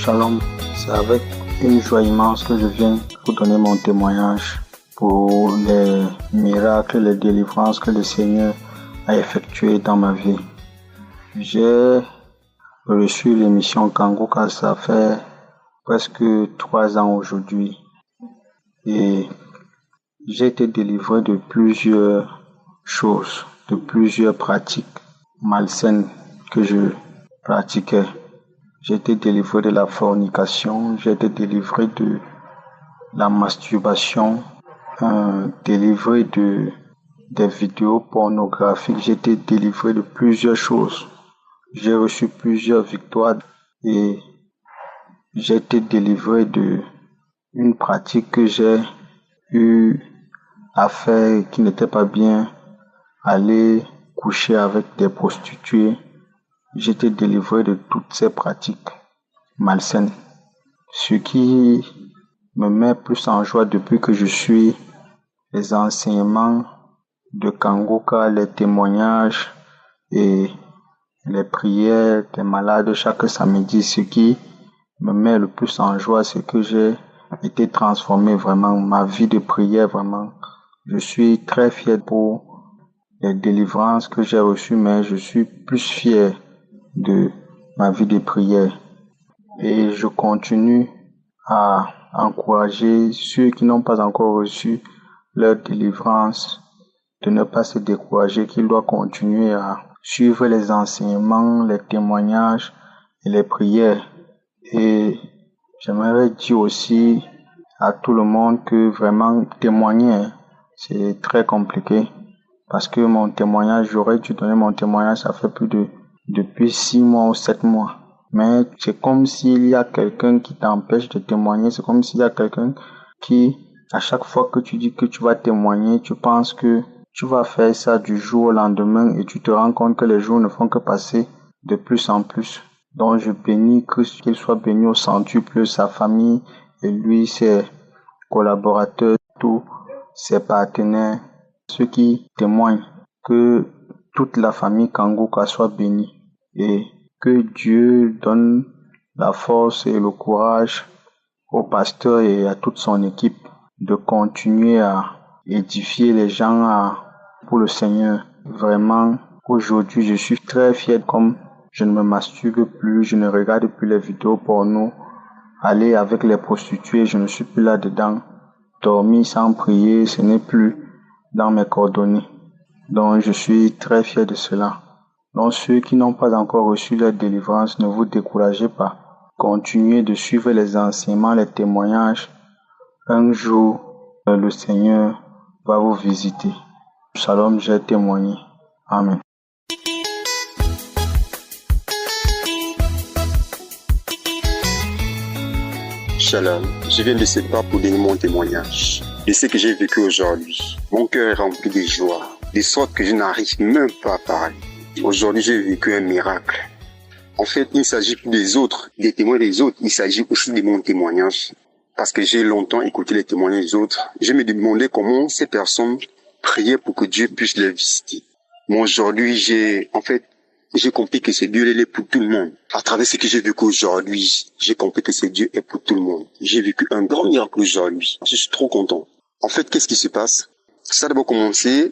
Shalom, c'est avec une joie immense que je viens vous donner mon témoignage pour les miracles, les délivrances que le Seigneur a effectuées dans ma vie. J'ai reçu l'émission Kangoka, ça fait presque 3 ans aujourd'hui et j'ai été délivré de plusieurs choses, de plusieurs pratiques malsaines que je pratiquais. J'ai été délivré de la fornication, j'ai été délivré de la masturbation, délivré des vidéos pornographiques, j'ai été délivré de plusieurs choses. J'ai reçu plusieurs victoires et j'ai été délivré de une pratique que j'ai eu à faire qui n'était pas bien, aller coucher avec des prostituées. J'ai été délivré de toutes ces pratiques malsaines. Ce qui me met plus en joie depuis que je suis les enseignements de Kangoka, les témoignages et les prières des malades chaque samedi. Ce qui me met le plus en joie, c'est que j'ai été transformé vraiment, ma vie de prière vraiment. Je suis très fier pour les délivrances que j'ai reçues, mais je suis plus fier de ma vie de prière. Et je continue à encourager ceux qui n'ont pas encore reçu leur délivrance de ne pas se décourager, qu'ils doivent continuer à suivre les enseignements, les témoignages et les prières. Et j'aimerais dire aussi à tout le monde que vraiment témoigner, c'est très compliqué. Parce que mon témoignage, j'aurais dû donner mon témoignage, ça fait depuis 6 mois ou 7 mois. Mais c'est comme s'il y a quelqu'un qui t'empêche de témoigner. C'est comme s'il y a quelqu'un qui, à chaque fois que tu dis que tu vas témoigner, tu penses que tu vas faire ça du jour au lendemain et tu te rends compte que les jours ne font que passer de plus en plus. Donc je bénis Christ, qu'il soit béni au centuple, sa famille et lui, ses collaborateurs, tous ses partenaires, ceux qui témoignent, que toute la famille Kangoka soit bénie et que Dieu donne la force et le courage au pasteur et à toute son équipe de continuer à édifier les gens pour le Seigneur. Vraiment, aujourd'hui, je suis très fier, comme je ne me masturbe plus, je ne regarde plus les vidéos porno, aller avec les prostituées, je ne suis plus là-dedans. Dormir sans prier, ce n'est plus dans mes coordonnées. Donc, je suis très fier de cela. Donc, ceux qui n'ont pas encore reçu leur délivrance, ne vous découragez pas. Continuez de suivre les enseignements, les témoignages. Un jour, le Seigneur va vous visiter. Shalom, j'ai témoigné. Amen. Shalom, je viens de ce pas pour donner mon témoignage de ce que j'ai vécu aujourd'hui. Mon cœur est rempli de joie, de sorte que je n'arrive même pas à parler. Aujourd'hui, j'ai vécu un miracle. En fait, il ne s'agit plus des autres, des témoins des autres, il s'agit aussi de mon témoignage. Parce que j'ai longtemps écouté les témoignages des autres, je me demandais comment ces personnes priaient pour que Dieu puisse les visiter. Mais aujourd'hui, j'ai compris que c'est Dieu est pour tout le monde. À travers ce que j'ai vécu aujourd'hui, j'ai compris que c'est Dieu est pour tout le monde. J'ai vécu un grand miracle aujourd'hui. Je suis trop content. En fait, qu'est-ce qui se passe? Ça a d'abord commencé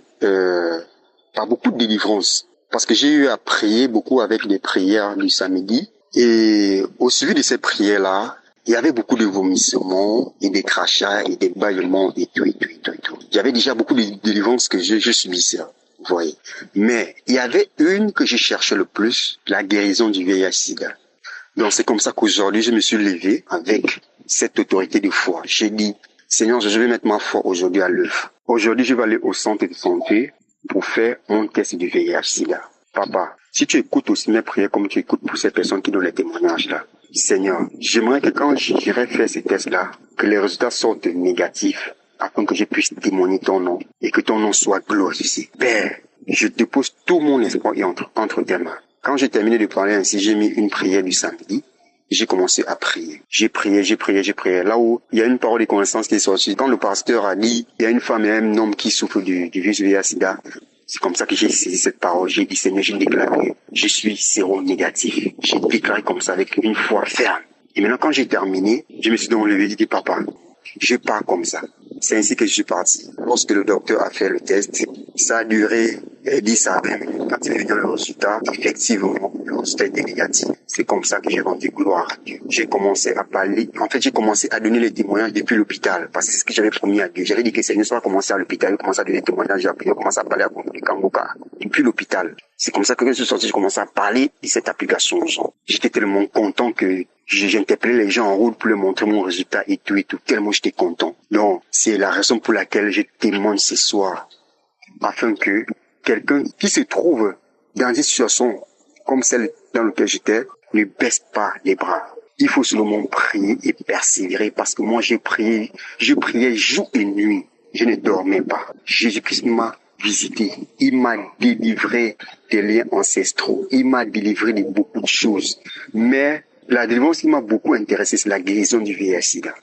par beaucoup de délivrances. Parce que j'ai eu à prier beaucoup avec des prières du samedi. Et au suivi de ces prières-là, il y avait beaucoup de vomissements et des crachats et des bâillements et tout. Il y avait déjà beaucoup de délivrances que je subissais. Vous voyez. Mais il y avait une que je cherchais le plus, la guérison du VIH-Sida. Donc c'est comme ça qu'aujourd'hui je me suis levé avec cette autorité de foi. J'ai dit, Seigneur, je vais mettre ma foi aujourd'hui à l'œuvre. Aujourd'hui je vais aller au centre de santé pour faire mon test du VIH-Sida. Papa, si tu écoutes aussi mes prières comme tu écoutes pour ces personnes qui donnent les témoignages là, Seigneur, j'aimerais que quand j'irai faire ces tests-là, que les résultats sortent négatifs, afin que je puisse témoigner ton nom et que ton nom soit glorifié. Père, je dépose tout mon espoir entre tes mains. Quand j'ai terminé de parler ainsi, j'ai mis une prière du samedi. J'ai commencé à prier. J'ai prié. Là où il y a une parole de connaissance qui est sortie. Quand le pasteur a dit, il y a une femme et un homme qui souffrent du virus VIH-Sida, c'est comme ça que j'ai saisi cette parole. J'ai dit, Seigneur, j'ai déclaré, je suis séronégatif. J'ai déclaré comme ça avec une foi ferme. Et maintenant, quand j'ai terminé, je me suis donc levé et dit, papa, je pars comme ça. C'est ainsi que je suis parti. Lorsque le docteur a fait le test, ça a duré 10 à 20 minutes. Quand il est venu dans le résultat, effectivement, le résultat était négatif. C'est comme ça que j'ai rendu gloire à Dieu. J'ai commencé à parler. En fait, j'ai commencé à donner les témoignages depuis l'hôpital. Parce que c'est ce que j'avais promis à Dieu. J'avais dit que Seigneur soit commencé à l'hôpital. J'ai commencé à donner des témoignages. J'ai commencé à parler à Compagnie Kangoka. Depuis l'hôpital. C'est comme ça que quand je suis sorti, j'ai commencé à parler de cette application aux gens. J'étais tellement content que j'interpellais les gens en route pour leur montrer mon résultat et tout, tellement j'étais content. Donc, c'est la raison pour laquelle je témoigne ce soir. Afin que quelqu'un qui se trouve dans une situation comme celle dans laquelle j'étais ne baisse pas les bras. Il faut seulement prier et persévérer parce que moi je priais jour et nuit. Je ne dormais pas. Jésus-Christ m'a visité. Il m'a délivré des liens ancestraux. Il m'a délivré de beaucoup de choses. Mais la délivrance qui m'a beaucoup intéressé, c'est la guérison du VIH-Sida.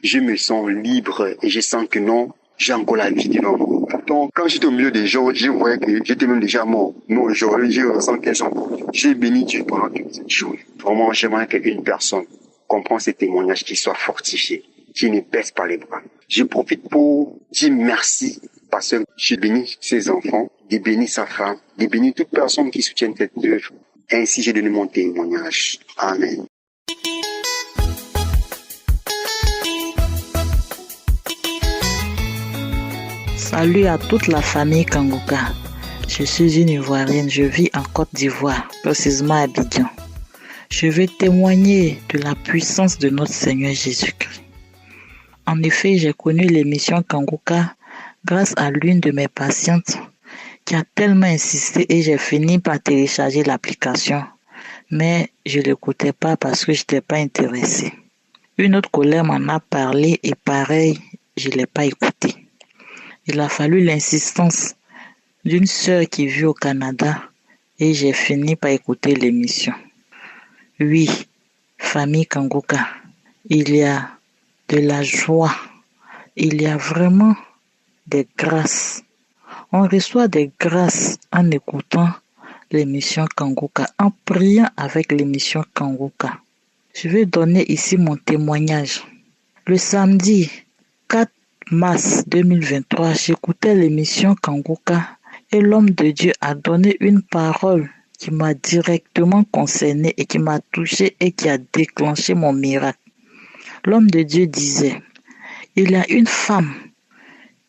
Je me sens libre et je sens que non, j'ai encore la vie devant moi. Donc, quand j'étais au milieu des gens, je voyais que j'étais même déjà mort. Mais aujourd'hui, je ressens qu'ils sont morts. J'ai béni Dieu pendant toute cette journée. Vraiment, j'aimerais qu'une personne comprenne ces témoignages, qui soit fortifié, qui ne baisse pas les bras. Je profite pour dire merci parce que j'ai béni ses enfants, j'ai béni sa femme, j'ai béni toute personne qui soutient cette œuvre. Ainsi, j'ai donné mon témoignage. Amen. Salut à toute la famille Kangoka. Je suis une Ivoirienne, je vis en Côte d'Ivoire, précisément à Abidjan. Je vais témoigner de la puissance de notre Seigneur Jésus-Christ. En effet, j'ai connu l'émission Kangoka grâce à l'une de mes patientes qui a tellement insisté et j'ai fini par télécharger l'application. Mais je ne l'écoutais pas parce que je n'étais pas intéressée. Une autre collègue m'en a parlé et pareil, je ne l'ai pas écouté. Il a fallu l'insistance d'une sœur qui vit au Canada et j'ai fini par écouter l'émission. Oui, famille Kangoka, il y a de la joie, il y a vraiment des grâces. On reçoit des grâces en écoutant l'émission Kangoka, en priant avec l'émission Kangoka. Je vais donner ici mon témoignage. Le samedi 4 mars 2023, j'écoutais l'émission Kangoka et l'homme de Dieu a donné une parole qui m'a directement concerné et qui m'a touché et qui a déclenché mon miracle. L'homme de Dieu disait, il y a une femme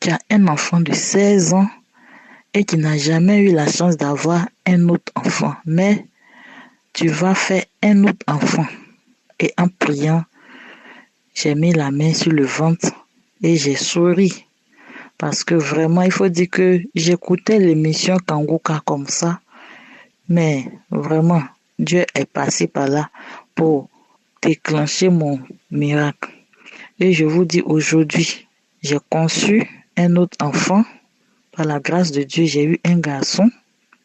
qui a un enfant de 16 ans et qui n'a jamais eu la chance d'avoir un autre enfant, mais tu vas faire un autre enfant. Et en priant, j'ai mis la main sur le ventre et j'ai souri. Parce que vraiment, il faut dire que j'écoutais l'émission Kangoka comme ça. Mais vraiment, Dieu est passé par là pour déclencher mon miracle. Et je vous dis aujourd'hui, j'ai conçu un autre enfant. Par la grâce de Dieu, j'ai eu un garçon.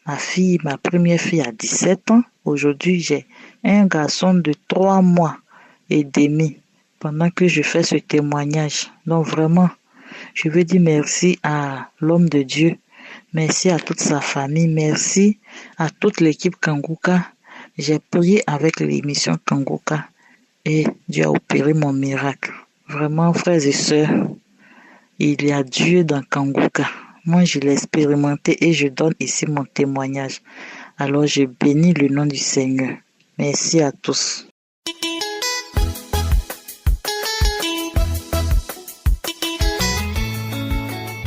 Ma première fille a 17 ans. Aujourd'hui, j'ai un garçon de 3 mois et demi pendant que je fais ce témoignage. Donc vraiment, je veux dire merci à l'homme de Dieu. Merci à toute sa famille. Merci à toute l'équipe Kangoka. J'ai prié avec l'émission Kangoka et Dieu a opéré mon miracle. Vraiment, frères et sœurs, il y a Dieu dans Kangoka. Moi, je l'ai expérimenté et je donne ici mon témoignage. Alors, je bénis le nom du Seigneur. Merci à tous.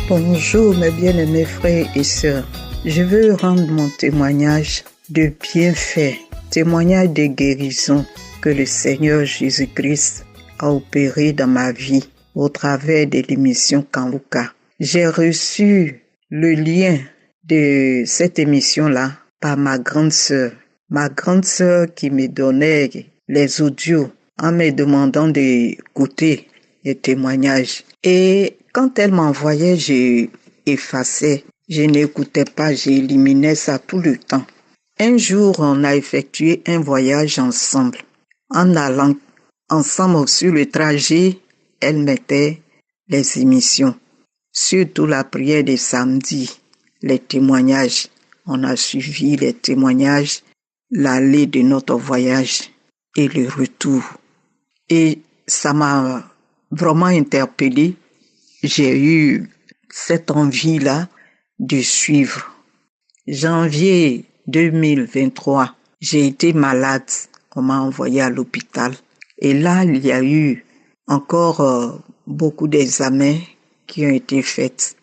Bonjour mes bien-aimés frères et sœurs. Je veux rendre mon témoignage de bienfaits, témoignage de guérison que le Seigneur Jésus-Christ a opéré dans ma vie au travers de l'émission Kangoka. J'ai reçu le lien de cette émission-là par ma grande sœur. Ma grande sœur qui me donnait les audios en me demandant d'écouter les témoignages. Et quand elle m'envoyait, j'ai effacé. Je n'écoutais pas, j'éliminais ça tout le temps. Un jour, on a effectué un voyage ensemble. En allant ensemble sur le trajet, elle mettait les émissions. Surtout la prière de samedi, les témoignages. On a suivi les témoignages, l'aller de notre voyage et le retour. Et ça m'a vraiment interpellée. J'ai eu cette envie-là de suivre. Janvier 2023, j'ai été malade. On m'a envoyé à l'hôpital. Et là, il y a eu encore beaucoup d'examens qui ont été faits.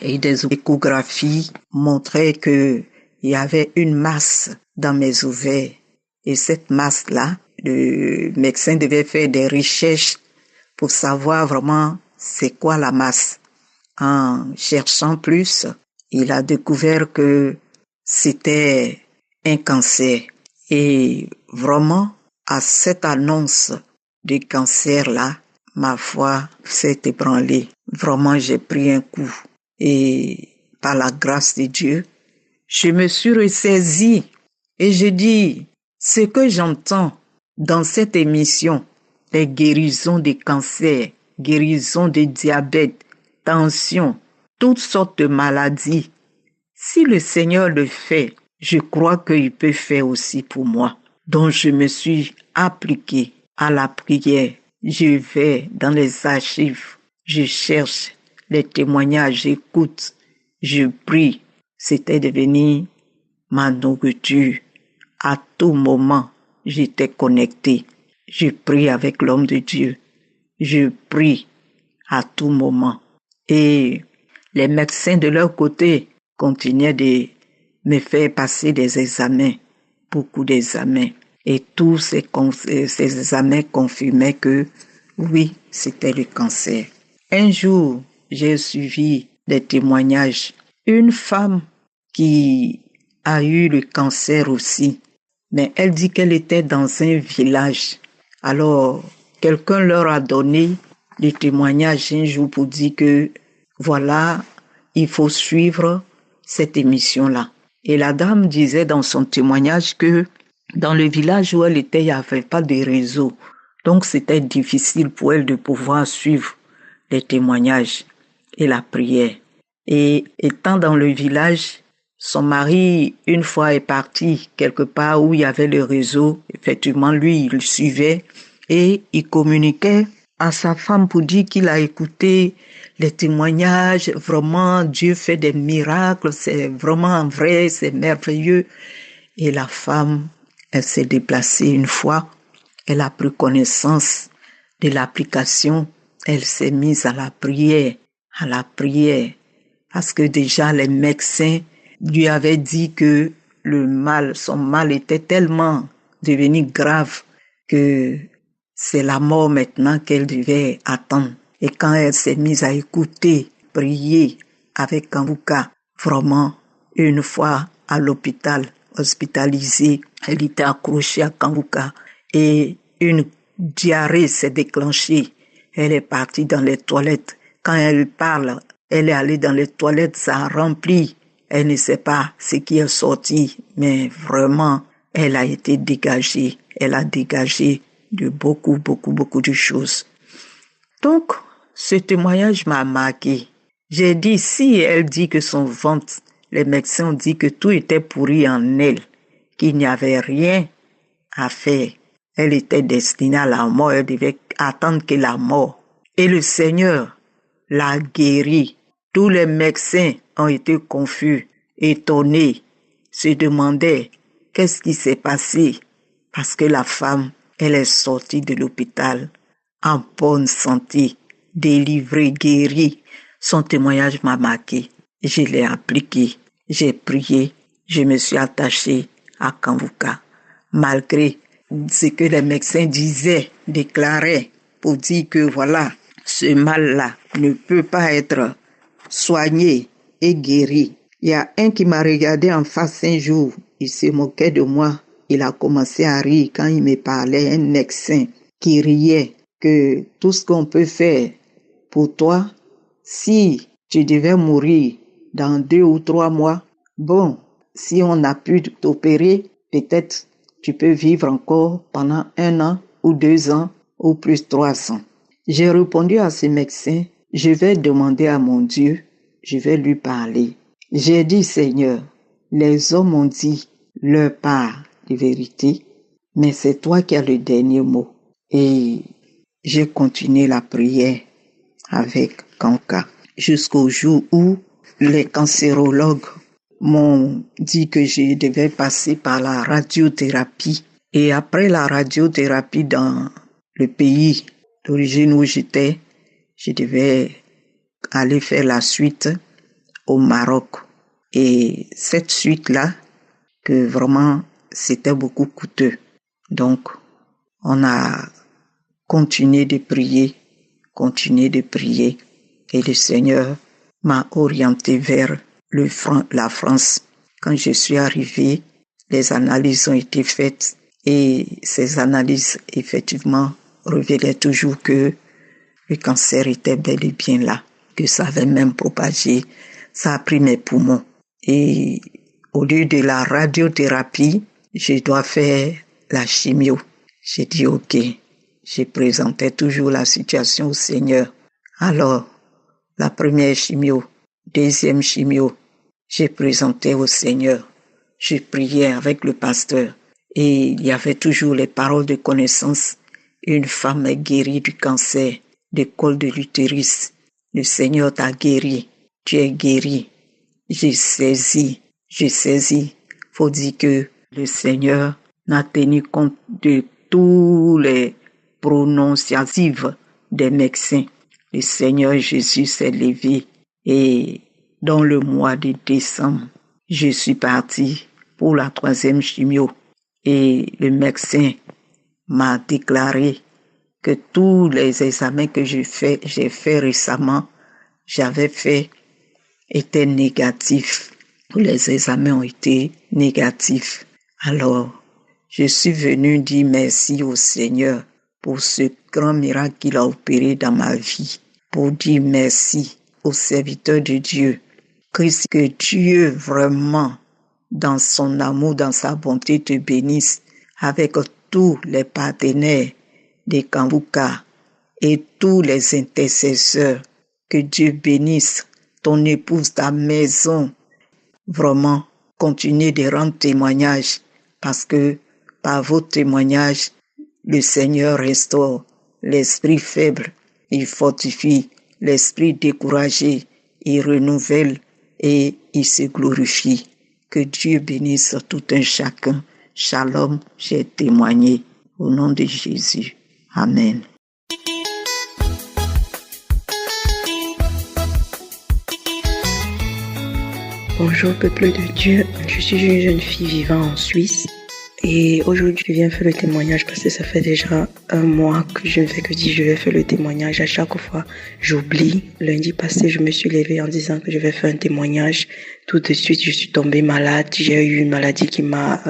Et des échographies montraient que il y avait une masse dans mes ovaires. Et cette masse-là, le médecin devait faire des recherches pour savoir vraiment c'est quoi la masse. En cherchant plus, il a découvert que c'était un cancer. Et vraiment, à cette annonce de cancer-là, ma foi s'est ébranlée. Vraiment, j'ai pris un coup. Et par la grâce de Dieu, je me suis ressaisie et je dis, ce que j'entends dans cette émission, les guérisons des cancers, guérisons des diabètes, tension, toutes sortes de maladies, si le Seigneur le fait, je crois qu'il peut faire aussi pour moi. Donc je me suis appliquée à la prière. Je vais dans les archives, je cherche les témoignages, j'écoute, je prie. C'était devenu ma nourriture. À tout moment, j'étais connectée. Je prie avec l'homme de Dieu. Je prie à tout moment. Et les médecins de leur côté continuaient de me faire passer des examens, beaucoup d'examens. Et tous ces examens confirmaient que oui, c'était le cancer. Un jour, j'ai suivi des témoignages. Une femme qui a eu le cancer aussi, mais elle dit qu'elle était dans un village. Alors, quelqu'un leur a donné le témoignage un jour pour dire que voilà, il faut suivre cette émission-là. Et la dame disait dans son témoignage que dans le village où elle était, il n'y avait pas de réseau. Donc, c'était difficile pour elle de pouvoir suivre les témoignages et la prière. Et étant dans le village, son mari, une fois, est parti quelque part où il y avait le réseau. Effectivement, lui, il suivait et il communiquait à sa femme pour dire qu'il a écouté les témoignages. Vraiment, Dieu fait des miracles, c'est vraiment vrai, c'est merveilleux. Et la femme, elle s'est déplacée une fois. Elle a pris connaissance de l'application. Elle s'est mise à la prière. Parce que déjà, les médecins lui avaient dit que son mal était tellement devenu grave que c'est la mort maintenant qu'elle devait attendre. Et quand elle s'est mise à écouter, prier avec Kanguka, vraiment, une fois à l'hôpital, hospitalisée, elle était accrochée à Kanguka et une diarrhée s'est déclenchée. Elle est partie dans les toilettes. Quand elle parle, elle est allée dans les toilettes, ça a rempli. Elle ne sait pas ce qui est sorti, mais vraiment, elle a été dégagée. Elle a dégagé de beaucoup de choses. Donc, ce témoignage m'a marqué. J'ai dit, si elle dit que son ventre, les médecins ont dit que tout était pourri en elle, qu'il n'y avait rien à faire. Elle était destinée à la mort, elle devait attendre que la mort. Et le Seigneur l'a guérie. Tous les médecins ont été confus, étonnés, se demandaient qu'est-ce qui s'est passé. Parce que la femme, elle est sortie de l'hôpital en bonne santé, délivrée, guérie. Son témoignage m'a marqué. Je l'ai appliqué. J'ai prié. Je me suis attachée à Kanguka. Malgré ce que les médecins disaient, déclaraient, pour dire que voilà, ce mal-là ne peut pas être soigné et guéri. Il y a un qui m'a regardé en face un jour. Il se moquait de moi. Il a commencé à rire quand il me parlait, un médecin qui riait que tout ce qu'on peut faire pour toi, si tu devais mourir dans 2 ou 3 mois, bon, si on a pu t'opérer, peut-être tu peux vivre encore pendant 1 an ou 2 ans ou plus 3 ans. J'ai répondu à ce médecin, je vais demander à mon Dieu, je vais lui parler. J'ai dit, Seigneur, les hommes ont dit leur part de vérité, mais c'est toi qui as le dernier mot. Et j'ai continué la prière avec Kanka jusqu'au jour où les cancérologues m'ont dit que je devais passer par la radiothérapie. Et après la radiothérapie dans le pays d'origine où j'étais, je devais aller faire la suite au Maroc. Et cette suite-là, que vraiment c'était beaucoup coûteux. Donc, on a continué de prier. Et le Seigneur m'a orienté vers la France. Quand je suis arrivé, les analyses ont été faites et ces analyses, effectivement, révélaient toujours que le cancer était bel et bien là, que ça avait même propagé, ça a pris mes poumons. Et au lieu de la radiothérapie, je dois faire la chimio. J'ai dit ok, je présentais toujours la situation au Seigneur. Alors, la première chimio, deuxième chimio, j'ai présenté au Seigneur. Je priais avec le pasteur et il y avait toujours les paroles de connaissance. Une femme est guérie du cancer, du col de l'utérus. Le Seigneur t'a guéri, tu es guéri. J'ai saisi. Faut dire que le Seigneur n'a tenu compte de tous les prononciatifs des médecins. Le Seigneur Jésus s'est levé et dans le mois de décembre, je suis partie pour la 3e chimio et le médecin m'a déclaré que tous les examens que j'ai fait récemment, étaient négatifs. Tous les examens ont été négatifs. Alors, je suis venue dire merci au Seigneur pour ce grand miracle qu'il a opéré dans ma vie. Pour dire merci au serviteur de Dieu. Que Dieu vraiment, dans son amour, dans sa bonté, te bénisse avec tous les partenaires de Kanguka et tous les intercesseurs. Que Dieu bénisse ton épouse, ta maison. Vraiment, continuez de rendre témoignage parce que par vos témoignages, le Seigneur restaure l'esprit faible, il fortifie l'esprit découragé, il renouvelle et il se glorifie. Que Dieu bénisse tout un chacun. Shalom, j'ai témoigné au nom de Jésus. Amen. Bonjour peuple de Dieu, je suis une jeune fille vivant en Suisse et aujourd'hui je viens faire le témoignage parce que ça fait déjà un mois que je ne fais que dire je vais faire le témoignage. À chaque fois j'oublie. Lundi passé je me suis levée en disant que je vais faire un témoignage. Tout de suite je suis tombée malade, j'ai eu une maladie qui m'a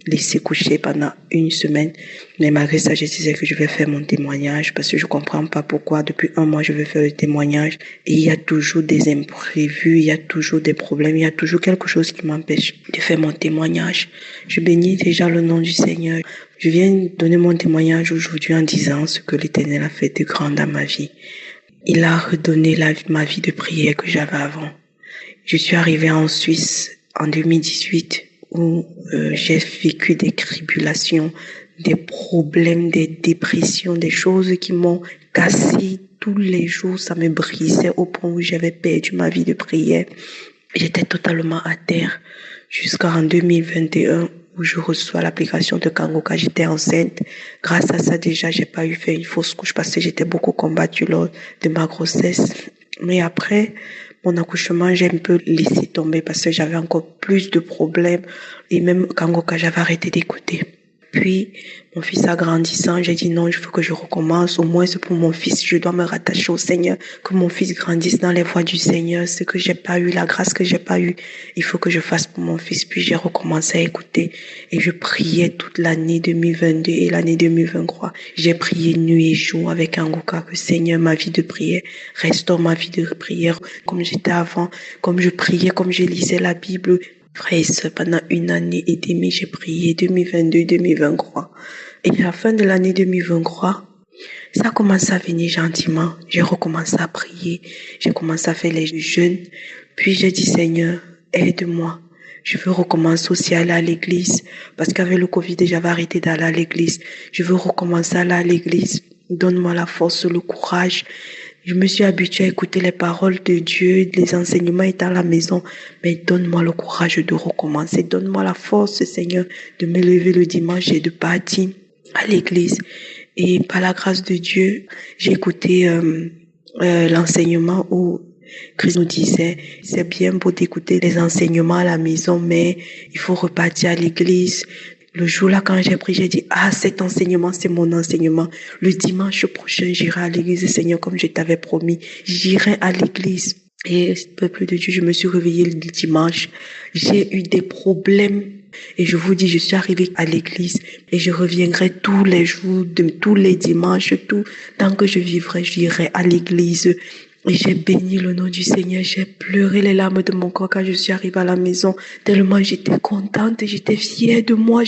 laissé coucher pendant une semaine. Mais malgré ça, je disais que je vais faire mon témoignage parce que je comprends pas pourquoi depuis un mois je vais faire le témoignage. Et il y a toujours des imprévus, il y a toujours des problèmes, il y a toujours quelque chose qui m'empêche de faire mon témoignage. Je bénis déjà le nom du Seigneur. Je viens donner mon témoignage aujourd'hui en disant ce que l'Éternel a fait de grand dans ma vie. Il a redonné ma vie de prière que j'avais avant. Je suis arrivée en Suisse en 2018 où j'ai vécu des tribulations, des problèmes, des dépressions, des choses qui m'ont cassé tous les jours. Ça me brisait au point où j'avais perdu ma vie de prière. J'étais totalement à terre jusqu'en 2021 où je reçois l'application de Kanguka. J'étais enceinte. Grâce à ça, déjà, j'ai pas eu fait une fausse couche parce que j'étais beaucoup combattue lors de ma grossesse. Mais après mon accouchement, j'ai un peu laissé tomber parce que j'avais encore plus de problèmes. Et même Kanguka, j'avais arrêté d'écouter. Puis, mon fils a grandissant, j'ai dit non, il faut que je recommence. Au moins, c'est pour mon fils. Je dois me rattacher au Seigneur. Que mon fils grandisse dans les voies du Seigneur. Ce que j'ai pas eu, la grâce que j'ai pas eu, il faut que je fasse pour mon fils. Puis, j'ai recommencé à écouter. Et je priais toute l'année 2022 et l'année 2023. J'ai prié nuit et jour avec Kanguka. Que Seigneur, ma vie de prière, restaure ma vie de prière. Comme j'étais avant, comme je priais, comme je lisais la Bible. Frère et sœurs, pendant une année et demie, j'ai prié 2022-2023. Et à la fin de l'année 2023, ça a commencé à venir gentiment. J'ai recommencé à prier. J'ai commencé à faire les jeûnes. Puis j'ai dit, Seigneur, aide-moi. Je veux recommencer aussi à aller à l'église. Parce qu'avec le Covid, j'avais arrêté d'aller à l'église. Je veux recommencer à aller à l'église. Donne-moi la force, le courage. Je me suis habituée à écouter les paroles de Dieu, les enseignements étant à la maison. Mais donne-moi le courage de recommencer. Donne-moi la force, Seigneur, de me lever le dimanche et de partir à l'église. Et par la grâce de Dieu, j'ai écouté l'enseignement où Christ nous disait, c'est bien beau d'écouter les enseignements à la maison, mais il faut repartir à l'église. Le jour-là, quand j'ai pris, j'ai dit, cet enseignement, c'est mon enseignement. Le dimanche prochain, j'irai à l'église, Seigneur, comme je t'avais promis. J'irai à l'église. Et, peuple de Dieu, je me suis réveillée le dimanche. J'ai eu des problèmes. Et je vous dis, je suis arrivée à l'église et je reviendrai tous les jours, tous les dimanches, tant que je vivrai, j'irai à l'église. Et j'ai béni le nom du Seigneur, j'ai pleuré les larmes de mon corps quand je suis arrivée à la maison, tellement j'étais contente, j'étais fière de moi,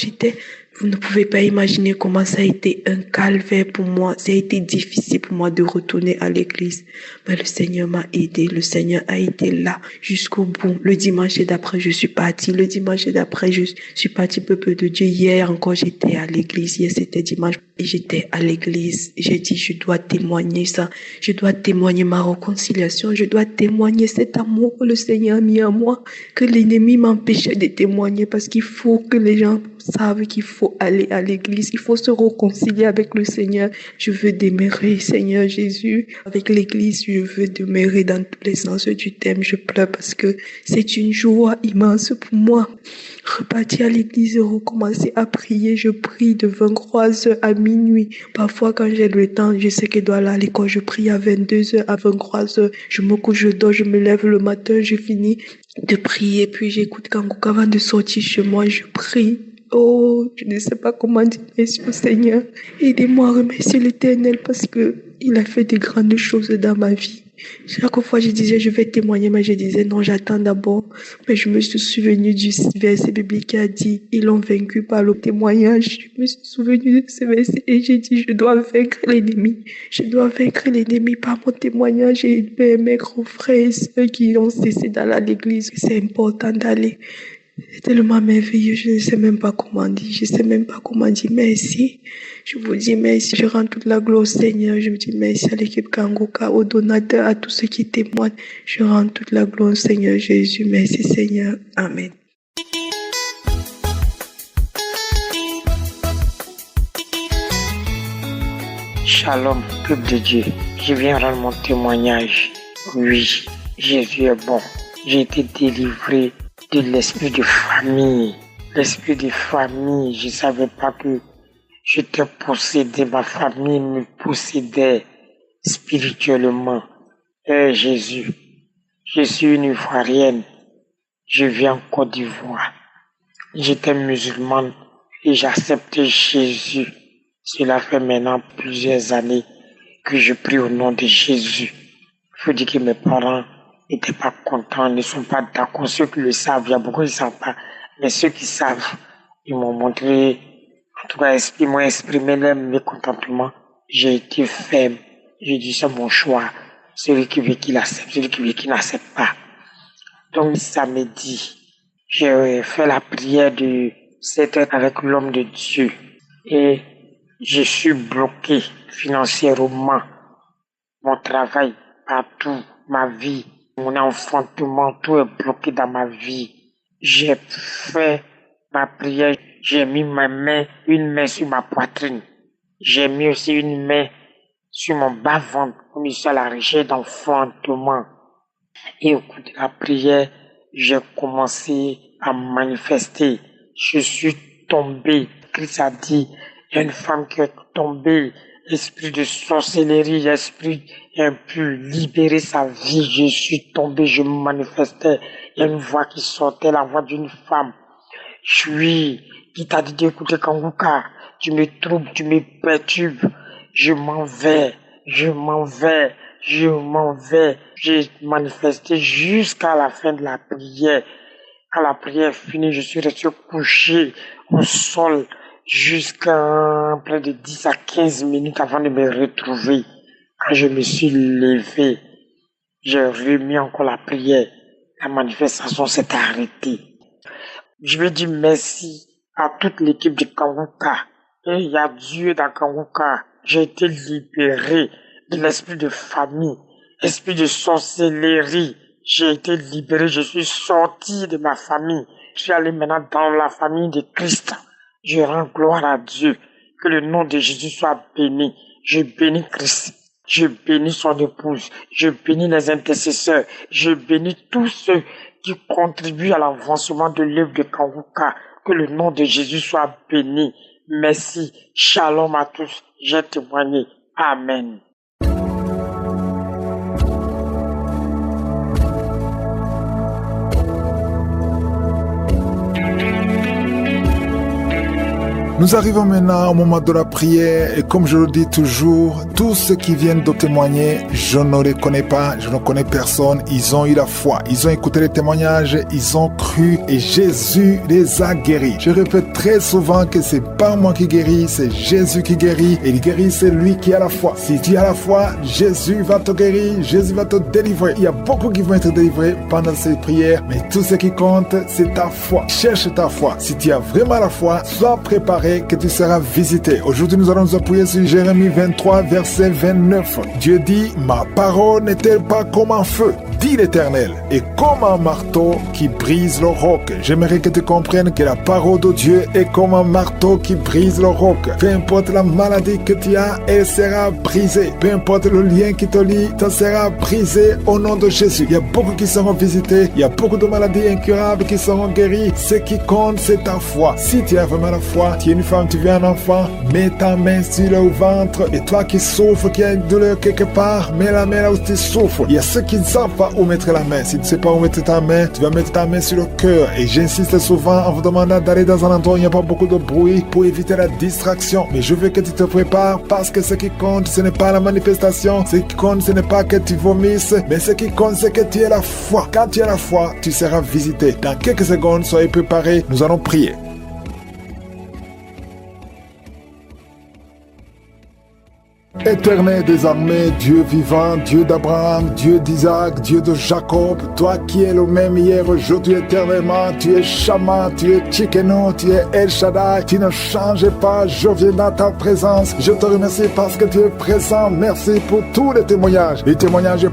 vous ne pouvez pas imaginer comment ça a été un calvaire pour moi, ça a été difficile pour moi de retourner à l'église. Mais le Seigneur m'a aidé, le Seigneur a été là jusqu'au bout. Le dimanche d'après, je suis partie, peuple de Dieu. Hier encore, j'étais à l'église, hier c'était dimanche, et j'étais à l'église. J'ai dit, je dois témoigner ça, je dois témoigner ma réconciliation, je dois témoigner cet amour que le Seigneur a mis en moi, que l'ennemi m'empêchait de témoigner, parce qu'il faut que les gens savent qu'il faut aller à l'église, il faut se réconcilier avec le Seigneur. Je veux demeurer, Seigneur Jésus, avec l'église, je veux demeurer dans tous les sens du terme. Je pleure parce que c'est une joie immense pour moi. Repartir à l'église et recommencer à prier. Je prie de 23h à minuit. Parfois, quand j'ai le temps, je sais que je dois aller à l'école, je prie à 22h, à 23h. Je me couche, je dors, je me lève le matin, je finis de prier, puis j'écoute Kangourka avant de sortir chez moi, je prie. Oh, je ne sais pas comment dire merci au Seigneur. Aidez-moi à remercier l'Éternel parce que il a fait de grandes choses dans ma vie. Chaque fois, je disais, je vais témoigner, mais je disais, non, j'attends d'abord. Mais je me suis souvenu du verset biblique qui a dit, ils l'ont vaincu par le témoignage. Je me suis souvenu de ce verset et j'ai dit, je dois vaincre l'ennemi. Je dois vaincre l'ennemi par mon témoignage et mes grands frères et ceux qui ont cessé d'aller à l'église. C'est important d'aller. C'est tellement merveilleux, je ne sais même pas comment dire merci. Je vous dis merci, je rends toute la gloire au Seigneur, je vous dis merci à l'équipe Kangourka, aux donateurs, à tous ceux qui témoignent. Je rends toute la gloire au Seigneur Jésus, merci Seigneur, Amen. Shalom, peuple de Dieu, je viens rendre mon témoignage. Oui, Jésus est bon, j'ai été délivré de l'esprit de famille. L'esprit de famille, je savais pas que j'étais possédé, ma famille me possédait spirituellement. Jésus, je suis une Ivoirienne, je viens en Côte d'Ivoire. J'étais musulmane et j'acceptais Jésus. Cela fait maintenant plusieurs années que je prie au nom de Jésus. Il faut dire que mes parents n'étaient pas contents, ne sont pas d'accord. Ceux qui le savent, il y a beaucoup qui ne savent pas. Mais ceux qui savent, ils m'ont montré, en tout cas, ils m'ont exprimé leur mécontentement. J'ai été ferme. J'ai dit, c'est mon choix. Celui qui veut qu'il accepte, celui qui veut qu'il n'accepte pas. Donc, samedi, j'ai fait la prière de 7 heures avec l'homme de Dieu. Et je suis bloqué financièrement. Mon travail, partout, ma vie, mon enfantement, tout est bloqué dans ma vie. J'ai fait ma prière, j'ai mis une main sur ma poitrine. J'ai mis aussi une main sur mon bas-ventre, comme je suis à la recherche d'enfantement. Et au cours de la prière, j'ai commencé à manifester. Je suis tombé. Christ a dit, il y a une femme qui est tombée. Esprit de sorcellerie, esprit impur, libérer sa vie. Je suis tombé, je me manifestais. Il y a une voix qui sortait, la voix d'une femme. Qui t'a dit d'écouter Kangourka. Tu me troubles, tu me perturbes. Je m'en vais. J'ai manifesté jusqu'à la fin de la prière. À la prière finie, je suis resté couché au sol jusqu'à près de 10 à 15 minutes avant de me retrouver. Quand je me suis levé, j'ai remis encore la prière. La manifestation s'est arrêtée. Je veux dire merci à toute l'équipe de Kangourka. Et il y a Dieu dans Kangourka. J'ai été libéré de l'esprit de famille, esprit de sorcellerie. J'ai été libéré, je suis sorti de ma famille. Je suis allé maintenant dans la famille de Christ. Je rends gloire à Dieu. Que le nom de Jésus soit béni. Je bénis Christ. Je bénis son épouse. Je bénis les intercesseurs. Je bénis tous ceux qui contribuent à l'avancement de l'œuvre de Kanguka. Que le nom de Jésus soit béni. Merci. Shalom à tous. J'ai témoigné. Amen. Nous arrivons maintenant au moment de la prière et comme je le dis toujours, tous ceux qui viennent de témoigner, je ne les connais pas, je ne connais personne, ils ont eu la foi, ils ont écouté les témoignages, ils ont cru et Jésus les a guéris. Je répète très souvent que c'est pas moi qui guéris, c'est Jésus qui guérit et il guérit c'est lui qui a la foi. Si tu as la foi, Jésus va te guérir, Jésus va te délivrer. Il y a beaucoup qui vont être délivrés pendant ces prières, mais tout ce qui compte, c'est ta foi. Cherche ta foi. Si tu as vraiment la foi, sois préparé que tu seras visité. Aujourd'hui, nous allons nous appuyer sur Jérémie 23, verset 29. Dieu dit, ma parole n'est-elle pas comme un feu, dit l'Éternel, et comme un marteau qui brise le roc. J'aimerais que tu comprennes que la parole de Dieu est comme un marteau qui brise le roc. Peu importe la maladie que tu as, elle sera brisée. Peu importe le lien qui te lie, ça sera brisé au nom de Jésus. Il y a beaucoup qui seront visités, il y a beaucoup de maladies incurables qui seront guéries. Ce qui compte, c'est ta foi. Si tu as vraiment la foi, tu es une femme, tu veux un enfant, mets ta main sur le ventre. Et toi qui souffres, qui as une douleur quelque part, mets la main là où tu souffres. Il y a ceux qui ne savent pas où mettre la main. Si tu ne sais pas où mettre ta main, tu vas mettre ta main sur le cœur. Et j'insiste souvent en vous demandant d'aller dans un endroit où il n'y a pas beaucoup de bruit pour éviter la distraction. Mais je veux que tu te prépares parce que ce qui compte, ce n'est pas la manifestation. Ce qui compte, ce n'est pas que tu vomisses, mais ce qui compte, c'est que tu aies la foi. Quand tu as la foi, tu seras visité. Dans quelques secondes, soyez préparés. Nous allons prier. Éternel des armées, Dieu vivant, Dieu d'Abraham, Dieu d'Isaac, Dieu de Jacob, toi qui es le même hier, aujourd'hui, éternellement, tu es Shama, tu es Tchikeno, tu es El Shaddai, tu ne changes pas, je viens dans ta présence, je te remercie parce que tu es présent, merci pour tous les témoignages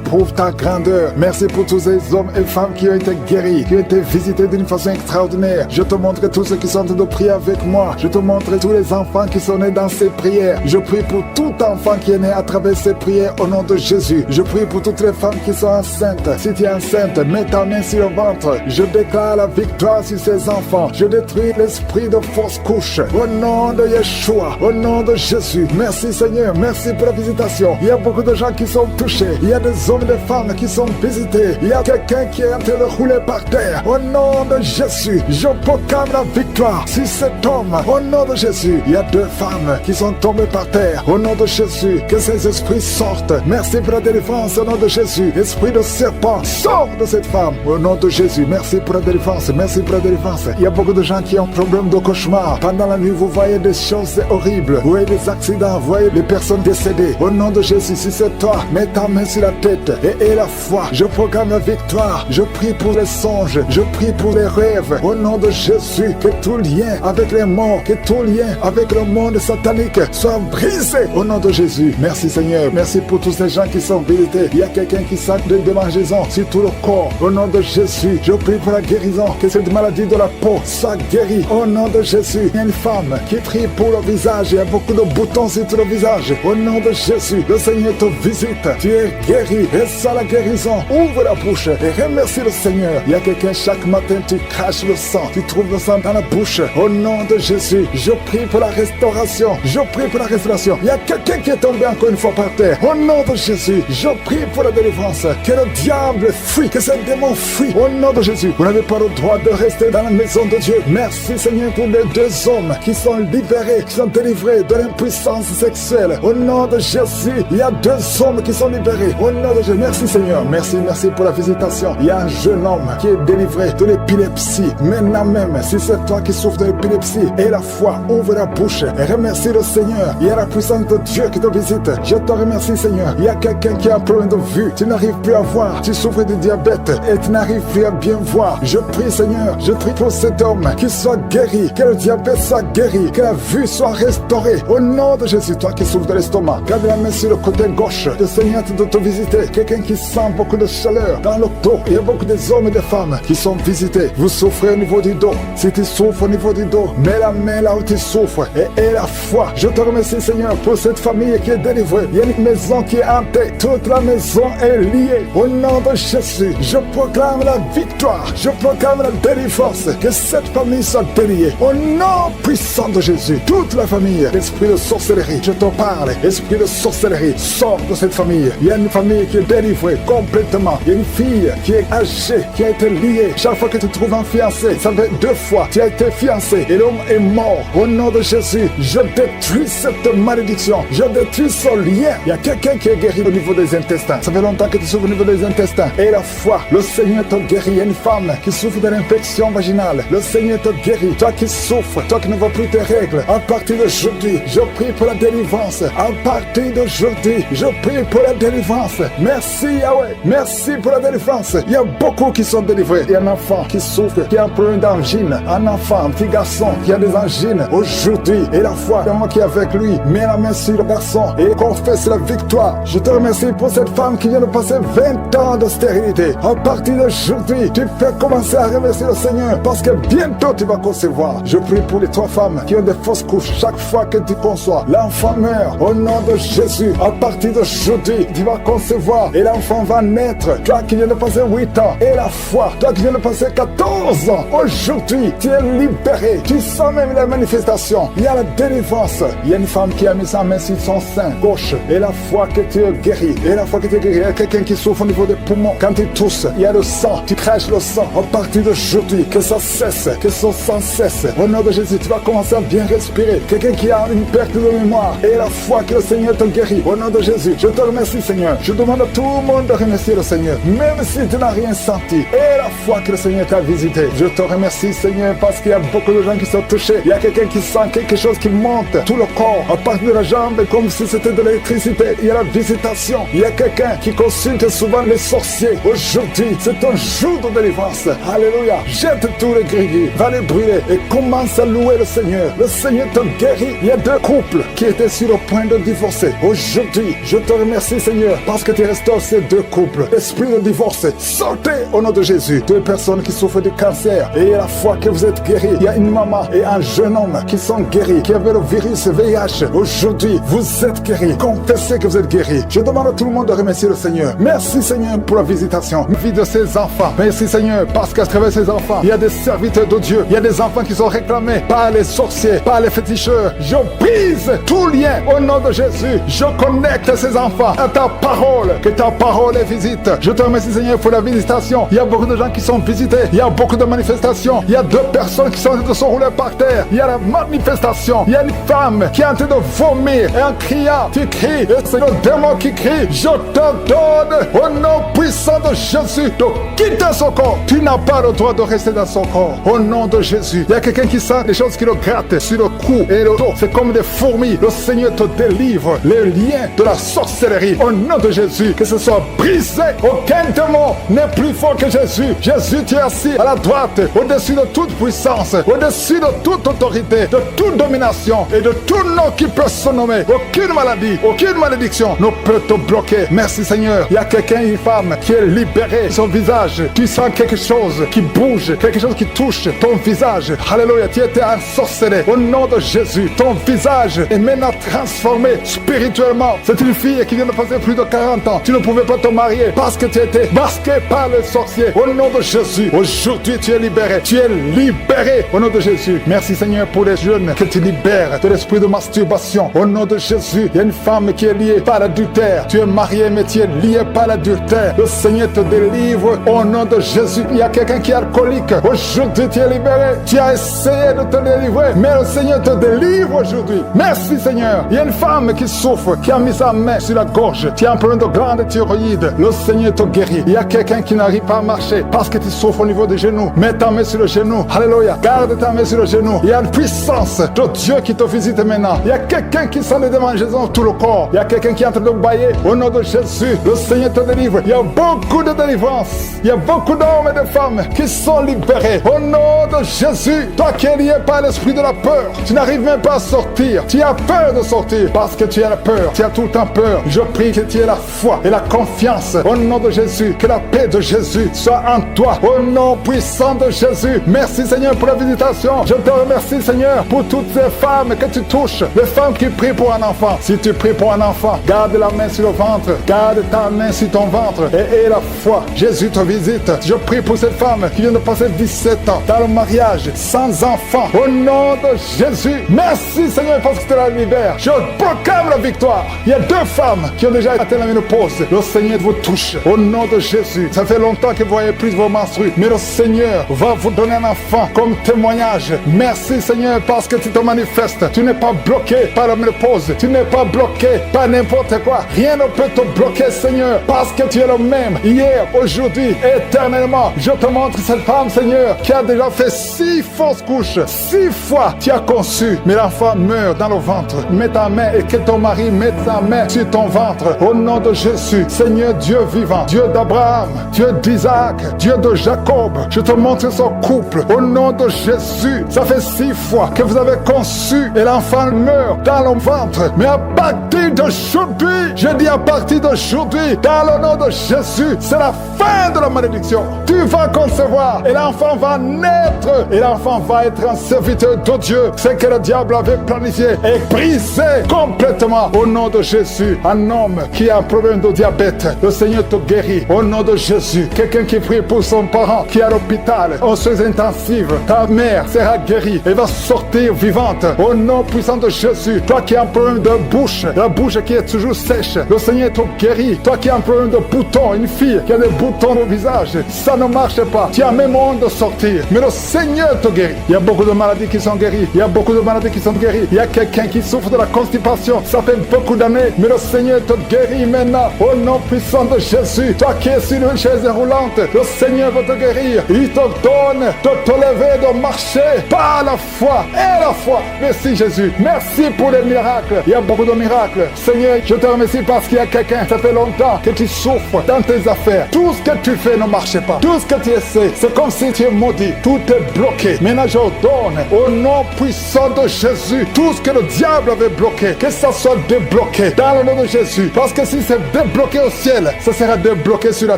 prouvent ta grandeur, merci pour tous ces hommes et femmes qui ont été guéris, qui ont été visités d'une façon extraordinaire, je te montre tous ceux qui sont en train de prier avec moi, je te montre tous les enfants qui sont nés dans ces prières, je prie pour tout enfant qui est né à travers ces prières au nom de Jésus. Je prie pour toutes les femmes qui sont enceintes. Si tu es enceinte, mets ta main sur le ventre. Je déclare la victoire sur ces enfants. Je détruis l'esprit de fausse couche. Au nom de Yeshua, au nom de Jésus. Merci Seigneur, merci pour la visitation. Il y a beaucoup de gens qui sont touchés. Il y a des hommes et des femmes qui sont visités. Il y a quelqu'un qui est en train de rouler par terre. Au nom de Jésus, je proclame la victoire sur cet homme. Au nom de Jésus, il y a 2 femmes qui sont tombées par terre. Au nom de Jésus, que ces esprits sortent. Merci pour la délivrance au nom de Jésus. Esprit de serpent, sors de cette femme au nom de Jésus. Merci pour la délivrance, merci pour la délivrance. Il y a beaucoup de gens qui ont problème de cauchemar. Pendant la nuit, vous voyez des choses horribles. Vous voyez des accidents, vous voyez des personnes décédées. Au nom de Jésus, si c'est toi, mets ta main sur la tête et aie la foi. Je proclame la victoire. Je prie pour les songes. Je prie pour les rêves. Au nom de Jésus, que tout lien avec les morts, que tout lien avec le monde satanique soit brisé au nom de Jésus. Merci Seigneur, merci pour tous ces gens qui sont visités. Il y a quelqu'un qui sent de démangeaisons sur tout le corps. Au nom de Jésus, je prie pour la guérison, que cette maladie de la peau soit guérie. Au nom de Jésus, il y a une femme qui prie pour le visage. Il y a beaucoup de boutons sur tout le visage. Au nom de Jésus, le Seigneur te visite. Tu es guéri. Et ça la guérison. Ouvre la bouche et remercie le Seigneur. Il y a quelqu'un chaque matin, tu craches le sang. Tu trouves le sang dans la bouche. Au nom de Jésus, je prie pour la restauration. Je prie pour la restauration. Il y a quelqu'un qui est tombé encore une fois par terre. Au nom de Jésus, je prie pour la délivrance. Que le diable fuit, que ce démon fuit. Au nom de Jésus, vous n'avez pas le droit de rester dans la maison de Dieu. Merci Seigneur pour les 2 hommes qui sont libérés, qui sont délivrés de l'impuissance sexuelle. Au nom de Jésus, il y a 2 hommes qui sont libérés. Au nom de Jésus, merci Seigneur. Merci pour la visitation. Il y a un jeune homme qui est délivré de l'épilepsie. Maintenant même, si c'est toi qui souffres de l'épilepsie, et la foi, ouvre la bouche et remercie le Seigneur. Il y a la puissance de Dieu qui te visite. Je te remercie, Seigneur. Il y a quelqu'un qui a un problème de vue. Tu n'arrives plus à voir. Tu souffres de diabète et tu n'arrives plus à bien voir. Je prie, Seigneur. Je prie pour cet homme qu'il soit guéri, que le diabète soit guéri, que la vue soit restaurée. Au nom de Jésus, toi qui souffres de l'estomac, garde la main sur le côté gauche. Le Seigneur te doit te visiter. Quelqu'un qui sent beaucoup de chaleur dans le dos. Il y a beaucoup des hommes et des femmes qui sont visités. Vous souffrez au niveau du dos. Si tu souffres au niveau du dos, mets la main là où tu souffres et aie la foi. Je te remercie, Seigneur, pour cette famille qui est délivrée. Il y a une maison qui est hantée. Toute la maison est liée. Au nom de Jésus, je proclame la victoire. Je proclame la délivrance. Que cette famille soit déliée. Au nom puissant de Jésus, toute la famille, l'esprit de sorcellerie, je te parle. Esprit de sorcellerie, sors de cette famille. Il y a une famille qui est délivrée complètement. Il y a une fille qui est âgée, qui a été liée. Chaque fois que tu trouves un fiancé, ça fait 2 fois, tu as été fiancé et l'homme est mort. Au nom de Jésus, je détruis cette malédiction. Je détruis ce lien. Il y a quelqu'un qui est guéri au niveau des intestins. Ça fait longtemps que tu souffres au niveau des intestins. Et la foi, le Seigneur te guérit. Il y a une femme qui souffre de l'infection vaginale. Le Seigneur te guérit. Toi qui souffres, toi qui ne vois plus tes règles. À partir d'aujourd'hui, je prie pour la délivrance. À partir d'aujourd'hui, je prie pour la délivrance. Merci Yahweh. Merci pour la délivrance. Il y a beaucoup qui sont délivrés. Il y a un enfant qui souffre, qui a un problème d'angine. Un enfant, un petit garçon qui a des angines aujourd'hui. Et la foi, c'est moi qui est avec lui. Mets la main sur le garçon et confesse la victoire. Je te remercie pour cette femme qui vient de passer 20 ans de stérilité. À partir d'aujourd'hui, tu peux commencer à remercier le Seigneur parce que bientôt tu vas concevoir. Je prie pour les 3 femmes qui ont des fausses couches. Chaque fois que tu conçois, l'enfant meurt. Au nom de Jésus, à partir d'aujourd'hui, tu vas concevoir et l'enfant va naître. Toi qui viens de passer 8 ans et la foi, toi qui viens de passer 14 ans, aujourd'hui, tu es libéré. Tu sens même la manifestation. Il y a la délivrance. Il y a une femme qui a mis sa main sur son sein gauche et la foi que tu es guéri. Et la foi que tu es guéri, il y a quelqu'un qui souffre au niveau des poumons. Quand tu tousses, il y a le sang. Tu craches le sang. À partir d'aujourd'hui, que ça cesse, que son sang cesse. Au nom de Jésus, tu vas commencer à bien respirer. Quelqu'un qui a une perte de mémoire et la foi que le Seigneur te guérit. Au nom de Jésus, je te remercie, Seigneur. Je demande à tout le monde de remercier le Seigneur, même si tu n'as rien senti. Et la foi que le Seigneur t'a visité. Je te remercie, Seigneur, parce qu'il y a beaucoup de gens qui sont touchés. Il y a quelqu'un qui sent quelque chose qui monte tout le corps, à partir de la jambe, comme si c'était de l'électricité. Il y a la visitation. Il y a quelqu'un qui consulte souvent les sorciers. Aujourd'hui, c'est un jour de délivrance. Alléluia. Jette tous les gris, va les brûler et commence à louer le Seigneur. Le Seigneur te guérit. Il y a 2 couples qui étaient sur le point de divorcer. Aujourd'hui, je te remercie, Seigneur, parce que tu restaures ces 2 couples. Esprit de divorce, sortez au nom de Jésus. 2 personnes qui souffrent de cancer et la foi que vous êtes guéris. Il y a une maman et un jeune homme qui sont guéris, qui avaient le virus VIH. Aujourd'hui, vous êtes guéris. Confessez que vous êtes guéris. Je demande à tout le monde de remercier le Seigneur. Merci, Seigneur, pour la visitation. Vie de ces enfants. Merci, Seigneur, parce qu'à travers ces enfants, il y a des serviteurs de Dieu. Il y a des enfants qui sont réclamés par les sorciers, par les féticheurs. Je brise tout lien au nom de Jésus. Je connecte ces enfants à ta parole. Que ta parole les visite. Je te remercie, Seigneur, pour la visitation. Il y a beaucoup de gens qui sont visités. Il y a beaucoup de manifestations. Il y a 2 personnes qui sont en train de se rouler par terre. Il y a la manifestation. Il y a une femme qui est en train de vomir. Et en criant, tu cries. Et c'est le démon qui crie. Je te donne au nom puissant de Jésus de quitter son corps. Tu n'as pas le droit de rester dans son corps. Au nom de Jésus. Il y a quelqu'un qui sent des choses qui le grattent sur le cou et le dos. C'est comme des fourmis. Le Seigneur te délivre les liens de la sorcellerie. Au nom de Jésus. Que ce soit brisé. Aucun démon n'est plus fort que Jésus. Jésus, tu es assis à la droite, au-dessus de toute puissance, au-dessus de toute autorité, de toute domination et de tout nom qui peut se nommer. Aucune maladie, aucune malédiction ne peut te bloquer. Merci, Seigneur. Il y a quelqu'un, une femme qui est libérée. Son visage, tu sens quelque chose qui bouge, quelque chose qui touche ton visage. Alléluia, tu étais ensorcelé. Au nom de Jésus, ton visage est maintenant transformé spirituellement. C'est une fille qui vient de passer plus de 40 ans. Tu ne pouvais pas te marier parce que tu étais masqué par le sorcier. Au nom de Jésus, aujourd'hui tu es libéré. Tu es libéré au nom de Jésus. Merci, Seigneur, pour les jeunes que tu libères de l'esprit de masturbation. Au nom de Jésus, il y a une femme qui est liée par l'adultère. Tu es marié, mais tu es lié par l'adultère. Le Seigneur te délivre au nom de Jésus. Il y a quelqu'un qui est alcoolique. Aujourd'hui tu es libéré. Tu as essayé de te délivrer, mais le Seigneur te délivre aujourd'hui. Merci, Seigneur. Il y a une femme qui souffre, qui a mis sa main sur la gorge. Tu as un problème de glande thyroïde. Le Seigneur te guérit. Il y a quelqu'un qui n'arrive pas à marcher parce que tu souffres au niveau des genoux. Mets ta main sur le genou. Alléluia. Garde ta main sur le genou. Il y a une puissance de Dieu qui te visite maintenant. Il y a quelqu'un qui sent des Jésus, tout le corps. Il y a quelqu'un qui est en train de bailler. Au nom de Jésus, le Seigneur te délivre. Il y a beaucoup de délivrance. Il y a beaucoup d'hommes et de femmes qui sont libérés. Au nom de Jésus, toi qui es lié par l'esprit de la peur, tu n'arrives même pas à sortir. Tu as peur de sortir parce que tu as la peur. Tu as tout le temps peur. Je prie que tu aies la foi et la confiance. Au nom de Jésus, que la paix de Jésus soit en toi. Au nom puissant de Jésus. Merci Seigneur pour la visitation. Je te remercie Seigneur pour toutes ces femmes que tu touches. Les femmes qui prient pour un enfant. Si tu pries pour un enfant, garde la main sur le ventre. Garde ta main sur ton ventre et aie la foi. Jésus te visite. Je prie pour cette femme qui vient de passer 17 ans dans le mariage, sans enfant. Au nom de Jésus. Merci Seigneur parce que tu la libères. Je proclame la victoire. Il y a 2 femmes qui ont déjà atteint la ménopause. Le Seigneur vous touche. Au nom de Jésus. Ça fait longtemps que vous voyez plus vos menstrues. Mais le Seigneur va vous donner un enfant comme témoignage. Merci Seigneur parce que tu te manifestes. Tu n'es pas bloqué par la ménopause. Tu n'es pas bloqué par n'importe quoi. Rien ne peut te bloquer Seigneur parce que tu es le même. Hier, aujourd'hui, éternellement. Je te montre cette femme Seigneur qui a déjà fait 6 fausses couches. 6 fois tu as conçu. Mais l'enfant meurt dans le ventre. Mets ta main et que ton mari mette sa main sur ton ventre. Au nom de Jésus. Seigneur Dieu vivant. Dieu d'Abraham. Dieu d'Isaac. Dieu de Jacob. Je te montre son couple. Au nom de Jésus. Ça fait 6 fois que vous avez conçu et l'enfant meurt dans le ventre. Mais à partir d'aujourd'hui, je dis à partir d'aujourd'hui, dans le nom de Jésus, c'est la fin de la malédiction. Tu vas concevoir et l'enfant va naître et l'enfant va être un serviteur de Dieu. Ce que le diable avait planifié est brisé complètement au nom de Jésus. Un homme qui a un problème de diabète, le Seigneur te guérit au nom de Jésus. Quelqu'un qui prie pour son parent qui est à l'hôpital, aux soins intensifs, ta mère sera guérie et va sortir vivante au nom puissant de Jésus. Toi qui as un problème de bouche, la bouche qui est toujours sèche, le Seigneur te guérit. Toi qui as un problème de boutons, une fille qui a des boutons au visage, ça ne marche pas. Tu as même honte de sortir, mais le Seigneur te guérit. Il y a beaucoup de maladies qui sont guéries. Il y a beaucoup de maladies qui sont guéries. Il y a quelqu'un qui souffre de la constipation. Ça fait beaucoup d'années, mais le Seigneur te guérit maintenant au nom puissant de Jésus. Toi qui es sur une chaise roulante, le Seigneur va te guérir. Il te donne de te lever, de marcher par la foi et la foi. Merci Jésus. Merci pour les miracles. Il y a beaucoup de miracles. Seigneur, je te remercie parce qu'il y a quelqu'un, ça fait longtemps que tu souffres dans tes affaires. Tout ce que tu fais ne marche pas. Tout ce que tu essaies, c'est comme si tu es maudit. Tout est bloqué. Maintenant, je ordonne au nom puissant de Jésus, tout ce que le diable avait bloqué, que ça soit débloqué dans le nom de Jésus. Parce que si c'est débloqué au ciel, ça sera débloqué sur la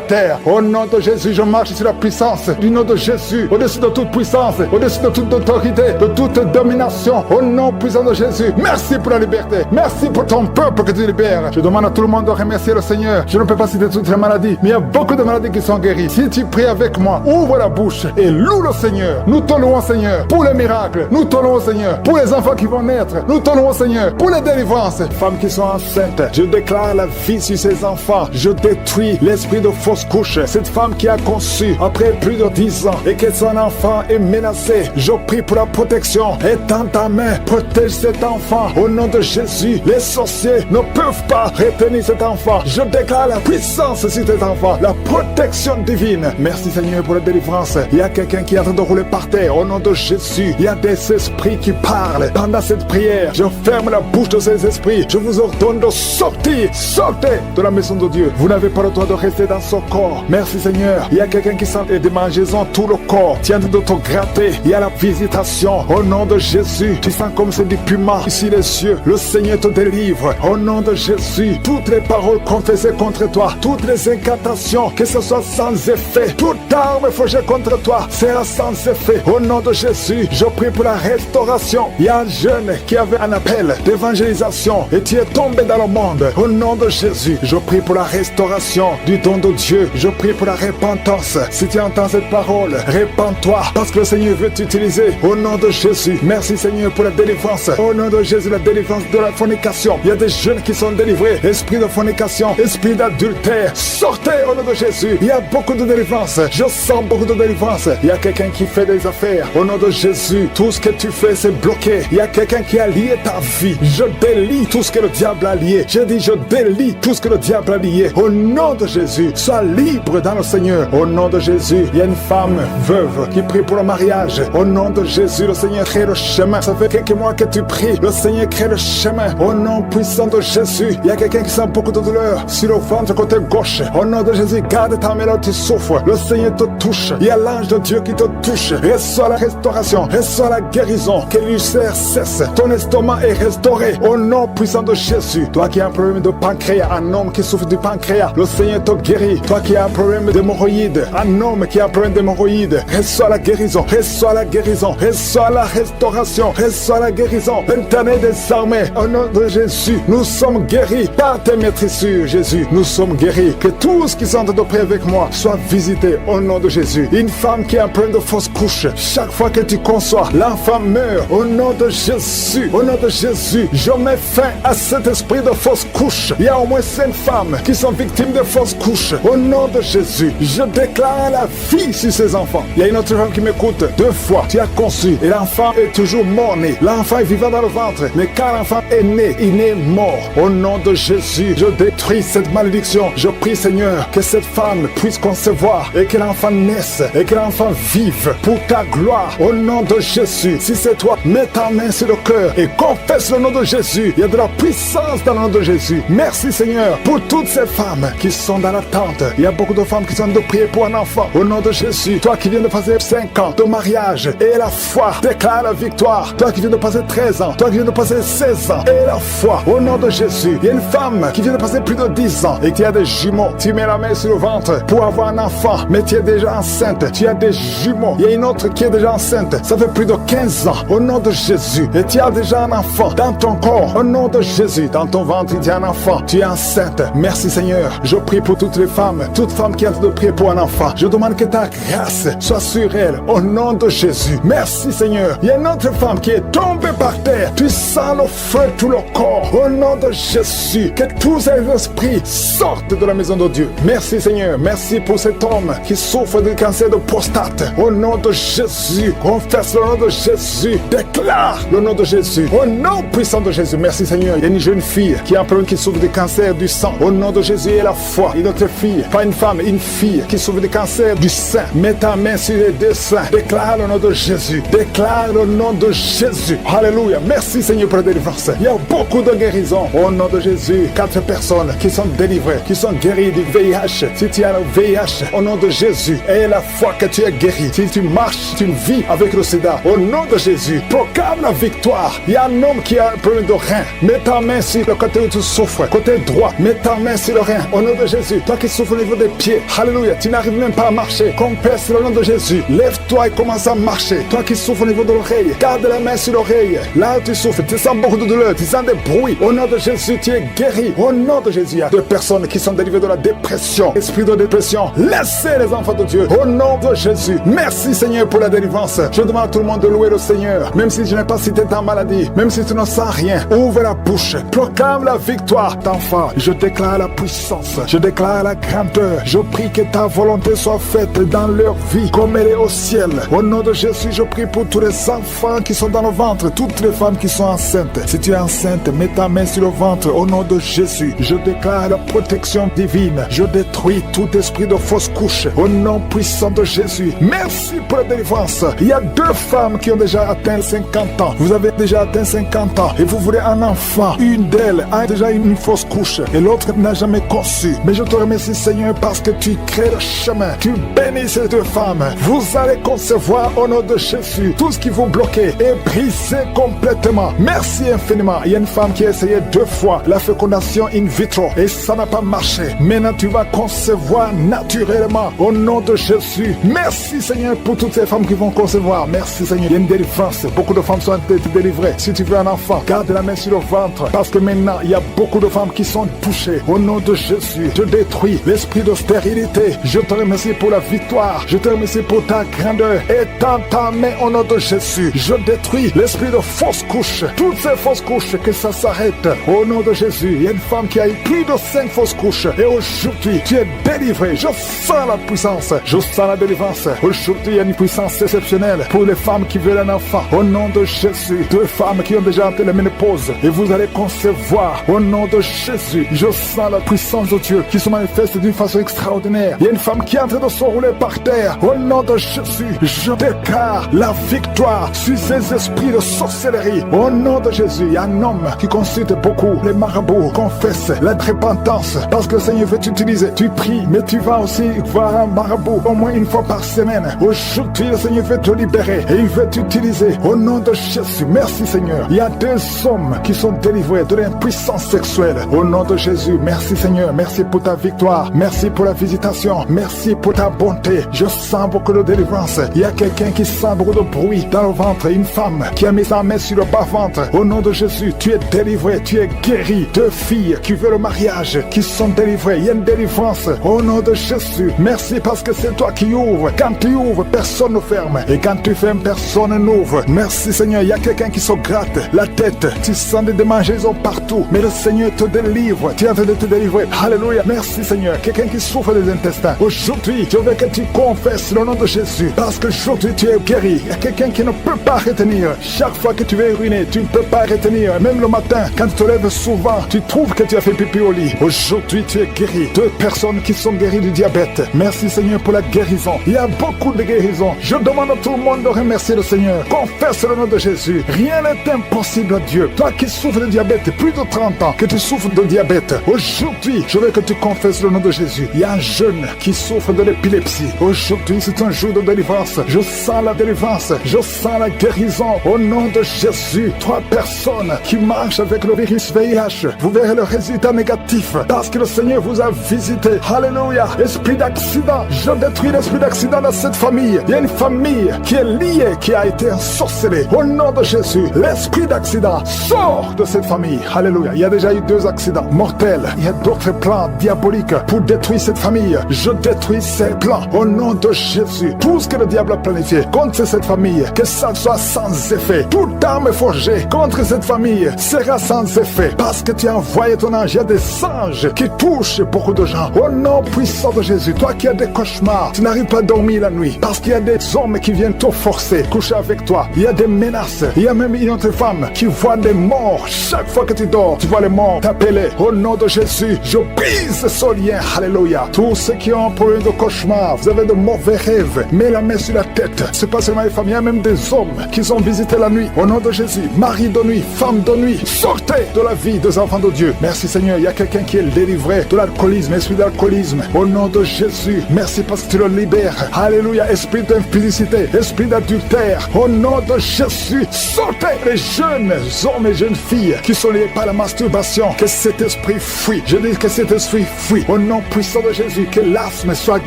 terre. Au nom de Jésus, je marche sur la puissance du nom de Jésus, au-dessus de toute puissance, au-dessus de toute autorité, de toute domination. Au nom puissant de Jésus, merci pour la liberté. Merci pour ton peuple que tu libères. Je demande à tout le monde de remercier le Seigneur. Je ne peux pas citer toutes les maladies, mais il y a beaucoup de maladies qui sont guéries. Si tu pries avec moi, ouvre la bouche et loue le Seigneur. Nous te louons, Seigneur, pour les miracles. Nous te louons, Seigneur, pour les enfants qui vont naître. Nous te louons, Seigneur, pour les délivrances. Femmes qui sont enceintes, je déclare la vie sur ces enfants. Je détruis l'esprit de fausse couche. Cette femme qui a conçu après plus de 10 ans et que son enfant est menacé, je prie pour la protection. Étends ta main, protège cet enfant. Au nom de Jésus, les sorciers ne peuvent pas retenir cet enfant. Je déclare la puissance sur cet enfant, la protection divine. Merci Seigneur pour la délivrance. Il y a quelqu'un qui est en train de rouler par terre. Au nom de Jésus, il y a des esprits qui parlent. Pendant cette prière, je ferme la bouche de ces esprits. Je vous ordonne de sortir. Sortez de la maison de Dieu. Vous n'avez pas le droit de rester dans son corps. Merci Seigneur. Il y a quelqu'un qui sent des démangeaisons tout le corps. Tiens de te gratter. Il y a la visitation. Au nom de Jésus, tu sens comme c'est du piment ici les yeux. Le Seigneur te délivre. Au nom de Jésus, toutes les paroles confessées contre toi, toutes les incantations, que ce soit sans effet, toute arme forgée contre toi sera sans effet. Au nom de Jésus, je prie pour la restauration. Il y a un jeune qui avait un appel d'évangélisation et tu es tombé dans le monde. Au nom de Jésus, je prie pour la restauration du don de Dieu. Je prie pour la repentance. Si tu entends cette parole, répands-toi parce que le Seigneur veut t'utiliser. Au nom de Jésus, merci Seigneur pour la délivrance. Au nom de Jésus, la délivrance de la fornication. Il y a des jeunes qui sont délivrés. Esprit de fornication, esprit d'adultère, sortez au nom de Jésus. Il y a beaucoup de délivrance. Je sens beaucoup de délivrance. Il y a quelqu'un qui fait des affaires. Au nom de Jésus, tout ce que tu fais, c'est bloqué. Il y a quelqu'un qui a lié ta vie. Je délie tout ce que le diable a lié. Je dis, je délie tout ce que le diable a lié. Au nom de Jésus, sois libre dans le Seigneur. Au nom de Jésus, il y a une femme veuve qui prie pour le mariage. Au nom de Jésus, le Seigneur crée le chemin. Ça fait quelques mois que tu pries. Le Seigneur crée le chemin. Au nom puissant puissant de Jésus, il y a quelqu'un qui sent beaucoup de douleur sur le ventre côté gauche. Au nom de Jésus, garde ta main là où tu souffres. Le Seigneur te touche. Il y a l'ange de Dieu qui te touche. Reçois la restauration, reçois la guérison. Que l'ulcère cesse. Ton estomac est restauré. Au nom puissant de Jésus. Toi qui as un problème de pancréas, un homme qui souffre du pancréas, le Seigneur te guérit. Toi qui as un problème d'hémorroïdes, un homme qui a un problème d'hémorroïdes, reçois la guérison, reçois la guérison, reçois la restauration, reçois la guérison. L'Éternel des armées, au nom de Jésus, nous sommes guéris par tes maîtrissures, Jésus. Nous sommes guéris. Que tous qui sont en train de prier avec moi soient visités au nom de Jésus. Une femme qui a un problème de fausse couche, chaque fois que tu conçois, l'enfant meurt. Au nom de Jésus, au nom de Jésus, je mets fin à cet esprit de fausse couche. Il y a au moins 5 femmes qui sont victimes de fausses couches. Au nom de Jésus, je déclare la vie sur ces enfants. Il y a une autre femme qui m'écoute. 2 fois, tu as conçu et l'enfant est toujours mort-né. L'enfant est vivant dans le ventre, mais quand l'enfant est né, il est mort. Au nom de Jésus, je détruis cette malédiction. Je prie, Seigneur, que cette femme puisse concevoir et que l'enfant naisse et que l'enfant vive pour ta gloire. Au nom de Jésus, si c'est toi, mets ta main sur le cœur et confesse le nom de Jésus. Il y a de la puissance dans le nom de Jésus. Merci, Seigneur, pour toutes ces femmes qui sont dans l'attente. Il y a beaucoup de femmes qui sont de prier pour un enfant. Au nom de Jésus, toi qui viens de passer 5 ans de mariage et la foi, déclare la victoire. Toi qui viens de passer 13 ans, toi qui viens de passer 16 ans et la foi. Au nom de Jésus, il y a une femme qui vient de passer plus de 10 ans et qui a des jumeaux. Tu mets la main sur le ventre pour avoir un enfant, mais tu es déjà enceinte. Tu as des jumeaux. Il y a une autre qui est déjà enceinte. Ça fait plus de 15 ans. Au nom de Jésus. Et tu as déjà un enfant dans ton corps. Au nom de Jésus. Dans ton ventre, tu as un enfant. Tu es enceinte. Merci, Seigneur. Je prie pour toutes les femmes. Toutes femmes qui ont de prier pour un enfant. Je demande que ta grâce soit sur elles. Au nom de Jésus. Merci, Seigneur. Il y a une autre femme qui est tombée par terre. Tu sens le feu tout le corps. Au nom de Jésus. Que tous ces esprits sortent de la maison de Dieu. Merci, Seigneur. Merci pour cet homme qui souffre du cancer de prostate. Au nom de Jésus. Confesse le nom de Jésus. Déclare le nom de Jésus. Au nom puissant de Jésus. Merci, Seigneur. Il y a une jeune fille qui a un problème qui souffre du cancer du sang. Au nom de Jésus et la foi. Une autre fille, pas une femme, une fille qui souffre du cancer du sein. Mets ta main sur les 2 seins. Déclare le nom de Jésus. Déclare le nom de Jésus. Alléluia. Merci, Seigneur, pour la délivrance. Il y a beaucoup de guérisons. Au nom de Jésus. 4 personnes qui sont délivrées, qui sont guéries du VIH. Si tu as le VIH, au nom de Jésus, et la foi que tu es guéri. Si tu marches, tu vis avec le sida, au nom de Jésus, proclame la victoire. Il y a un homme qui a un problème de rein. Mets ta main sur le côté où tu souffres, côté droit. Mets ta main sur le rein, au nom de Jésus. Toi qui souffres au niveau des pieds, alléluia, tu n'arrives même pas à marcher. Confesse le nom de Jésus. Lève-toi et commence à marcher. Toi qui souffres au niveau de l'oreille, garde la main sur l'oreille. Là où tu souffres, tu sens beaucoup de douleur, tu sens des bruits. Au nom de Jésus, tu es guéri. Au nom de Jésus, il y a 2 personnes qui sont délivrées de la dépression. Esprit de dépression, laissez les enfants de Dieu. Au nom de Jésus. Merci, Seigneur, pour la délivrance. Je demande à tout le monde de louer le Seigneur. Même si je n'ai pas cité ta maladie, même si tu ne sens rien, ouvre la bouche. Proclame la victoire d'enfant. Je déclare la puissance. Je déclare la grandeur. Je prie que ta volonté soit faite dans leur vie comme elle est au ciel. Au nom de Jésus, je prie pour tous les enfants qui sont dans le ventre, toutes les femmes qui sont enceintes. Si tu es enceinte, mets ta main sur le ventre. Au nom de Jésus, je déclare la protection divine. Je détruis tout esprit de fausse couche. Au nom puissant de Jésus. Merci pour la délivrance. Il y a 2 femmes qui ont déjà atteint 50 ans. Vous avez déjà atteint 50 ans et vous voulez un enfant. Une d'elles a déjà une fausse couche et l'autre n'a jamais conçu. Mais je te remercie, Seigneur, parce que tu crées le chemin. Tu bénis ces 2 femmes. Vous allez concevoir au nom de Jésus. Tout ce qui vous bloquait est brisé complètement. Merci infiniment. Il y a une femme qui a essayé 2 fois la fécondation in vitro et ça n'a pas marché. Maintenant, tu vas concevoir naturellement au nom de Jésus. Merci, Seigneur, pour toutes ces femmes qui vont concevoir. Merci, Seigneur. Il y a une délivrance. Beaucoup de femmes sont délivrées. Si tu veux un enfant, garde la main sur le ventre parce que maintenant, il y a beaucoup de femmes qui sont touchées. Au nom de Jésus, je détruis l'esprit de stérilité. Je te remercie pour la victoire. Je te remercie pour ta grandeur. Étends ta main au nom de Jésus. Je détruis l'esprit de fausse couche. Toutes ces fausses couches, que ça s'arrête. Au nom de Jésus, il y a une femme qui a eu plus de 5 fausses couches. Et aujourd'hui, tu es délivré. Je sens la puissance. Je sens la délivrance. Aujourd'hui, il y a une puissance exceptionnelle pour les femmes qui veulent un enfant. Au nom de Jésus, 2 femmes qui ont déjà atteint la ménopause. Et vous allez concevoir. Au nom de Jésus, je sens la puissance de Dieu qui se manifeste d'une façon extraordinaire. Il y a une femme qui est en train de se rouler par terre. Au nom de Jésus, je déclare la victoire sur ces esprits de sorcellerie. Au nom de Jésus, il y a un homme qui consulte chantent beaucoup. Les marabouts confessent la repentance parce que le Seigneur veut t'utiliser. Tu pries, mais tu vas aussi voir un marabout au moins une fois par semaine. Aujourd'hui, le Seigneur veut te libérer et il veut t'utiliser au nom de Jésus. Merci Seigneur. Il y a 2 hommes qui sont délivrés de l'impuissance sexuelle. Au nom de Jésus, merci Seigneur. Merci pour ta victoire. Merci pour la visitation. Merci pour ta bonté. Je sens beaucoup de délivrance. Il y a quelqu'un qui sent beaucoup de bruit dans le ventre. Une femme qui a mis sa main sur le bas-ventre. Au nom de Jésus, tu es délivré, tu es guéri. 2 filles qui veulent le mariage, qui sont délivrées. Il y a une délivrance. Au nom de Jésus, merci parce que c'est toi qui ouvres. Quand tu ouvres, personne ne ferme. Et quand tu fermes, personne n'ouvre. Merci Seigneur. Il y a quelqu'un qui se gratte la tête. Tu sens des démangeaisons partout. Mais le Seigneur te délivre. Tu es en train de te délivrer. Alléluia. Merci Seigneur. Quelqu'un qui souffre des intestins. Aujourd'hui, je veux que tu confesses le nom de Jésus. Parce qu'aujourd'hui, tu es guéri. Il y a quelqu'un qui ne peut pas retenir. Chaque fois que tu veux uriner, tu ne peux pas retenir. Même le matin, quand tu te lèves souvent, tu trouves que tu as fait pipi au lit. Aujourd'hui, tu es guéri. 2 personnes qui sont guéries du diabète. Merci Seigneur pour la guérison. Il y a beaucoup de guérisons. Je demande à tout le monde de remercier le Seigneur. Confesse le nom de Jésus. Rien n'est impossible à Dieu. Toi qui souffres de diabète, plus de 30 ans que tu souffres de diabète. Aujourd'hui, je veux que tu confesses le nom de Jésus. Il y a un jeune qui souffre de l'épilepsie. Aujourd'hui, c'est un jour de délivrance. Je sens la délivrance. Je sens la guérison. Au nom de Jésus, 3 personnes qui marchent avec le virus VIH. Vous verrez le résultat négatif parce que le Seigneur vous a visité. Alléluia. Esprit d'accident. Je détruis l'esprit d'accident dans cette famille. Il y a une famille qui est liée, qui a été ensorcelée. Au nom de Jésus, l'esprit d'accident sort de cette famille. Alléluia. Il y a déjà eu 2 accidents mortels. Il y a d'autres plans diaboliques pour détruire cette famille. Je détruis ces plans au nom de Jésus. Tout ce que le diable a planifié contre cette famille, que ça soit sans effet. Toute arme forgée contre cette famille sera sans effet parce que tu as envoyé ton ange. Il y a des anges qui touchent beaucoup de gens. Au nom puissant de Jésus, toi qui as des cauchemars, tu n'arrives pas à dormir la nuit parce qu'il y a des hommes qui viennent te forcer, coucher avec toi. Il y a des menaces. Il y a même une autre femme qui voit des morts. Chaque fois que tu dors, tu vois les morts t'appeler. Au nom de Jésus, je brise ce lien. Alléluia. Tous ceux qui ont un problème de cauchemar, vous avez de mauvais rêves, mets la main sur la tête. C'est pas seulement les femmes, il y a même des hommes qui sont visités la nuit. Au nom de Jésus, mari de nuit, femme de nuit, sortez de la vie des enfants de Dieu. Merci Seigneur. Il y a quelqu'un qui est délivré de l'alcoolisme, esprit d'alcoolisme. Au nom de Jésus, merci parce que tu le libères. Alléluia. Esprit d'impudicité, esprit d'adultère. Au nom de Jésus, sortez les jeunes hommes et jeunes filles qui sont liés par la masturbation. Que cet esprit fuit. Je dis que cet esprit fuit. Au nom puissant de Jésus, que l'asthme soit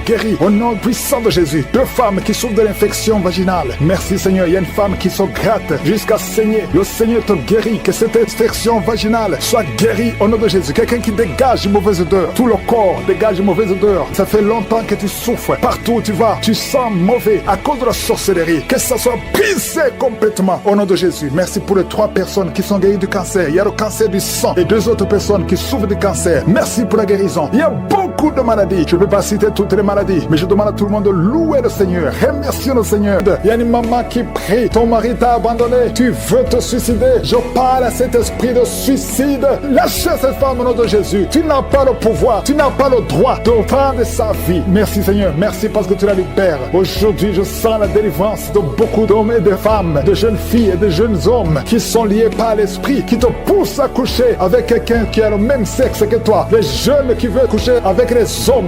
guéri. Au nom puissant de Jésus. 2 femmes qui souffrent de l'infection vaginale. Merci Seigneur. Il y a une femme qui se gratte jusqu'à saigner. Le Seigneur te guérit. Que cette infection vaginale soit guérie au nom de Jésus. Quelqu'un qui dégage une mauvaise odeur. Tout le corps dégage une mauvaise odeur. Ça fait longtemps que tu souffres. Partout où tu vas, tu sens mauvais à cause de la sorcellerie. Que ça soit brisé complètement au nom de Jésus. Merci pour les 3 personnes qui sont guéries du cancer. Il y a le cancer du sang et 2 autres personnes qui souffrent du cancer. Merci pour la guérison. Il y a beaucoup de maladies. Je ne peux pas citer toutes les maladies, mais je demande à tout le monde de louer le Seigneur. Remercier le Seigneur. Il y a une maman qui prie. Ton mari t'a abandonné. Tu veux te suicider. Je parle à cet esprit de suicide. Lâchez cette femme au nom de Jésus. Tu n'as pas le pouvoir. Tu n'as pas le droit de prendre sa vie. Merci Seigneur. Merci parce que tu la libères. Aujourd'hui, je sens la délivrance de beaucoup d'hommes et de femmes, de jeunes filles et de jeunes hommes qui sont liés par l'esprit, qui te poussent à coucher avec quelqu'un qui a le même sexe que toi. Les jeunes qui veulent coucher avec les hommes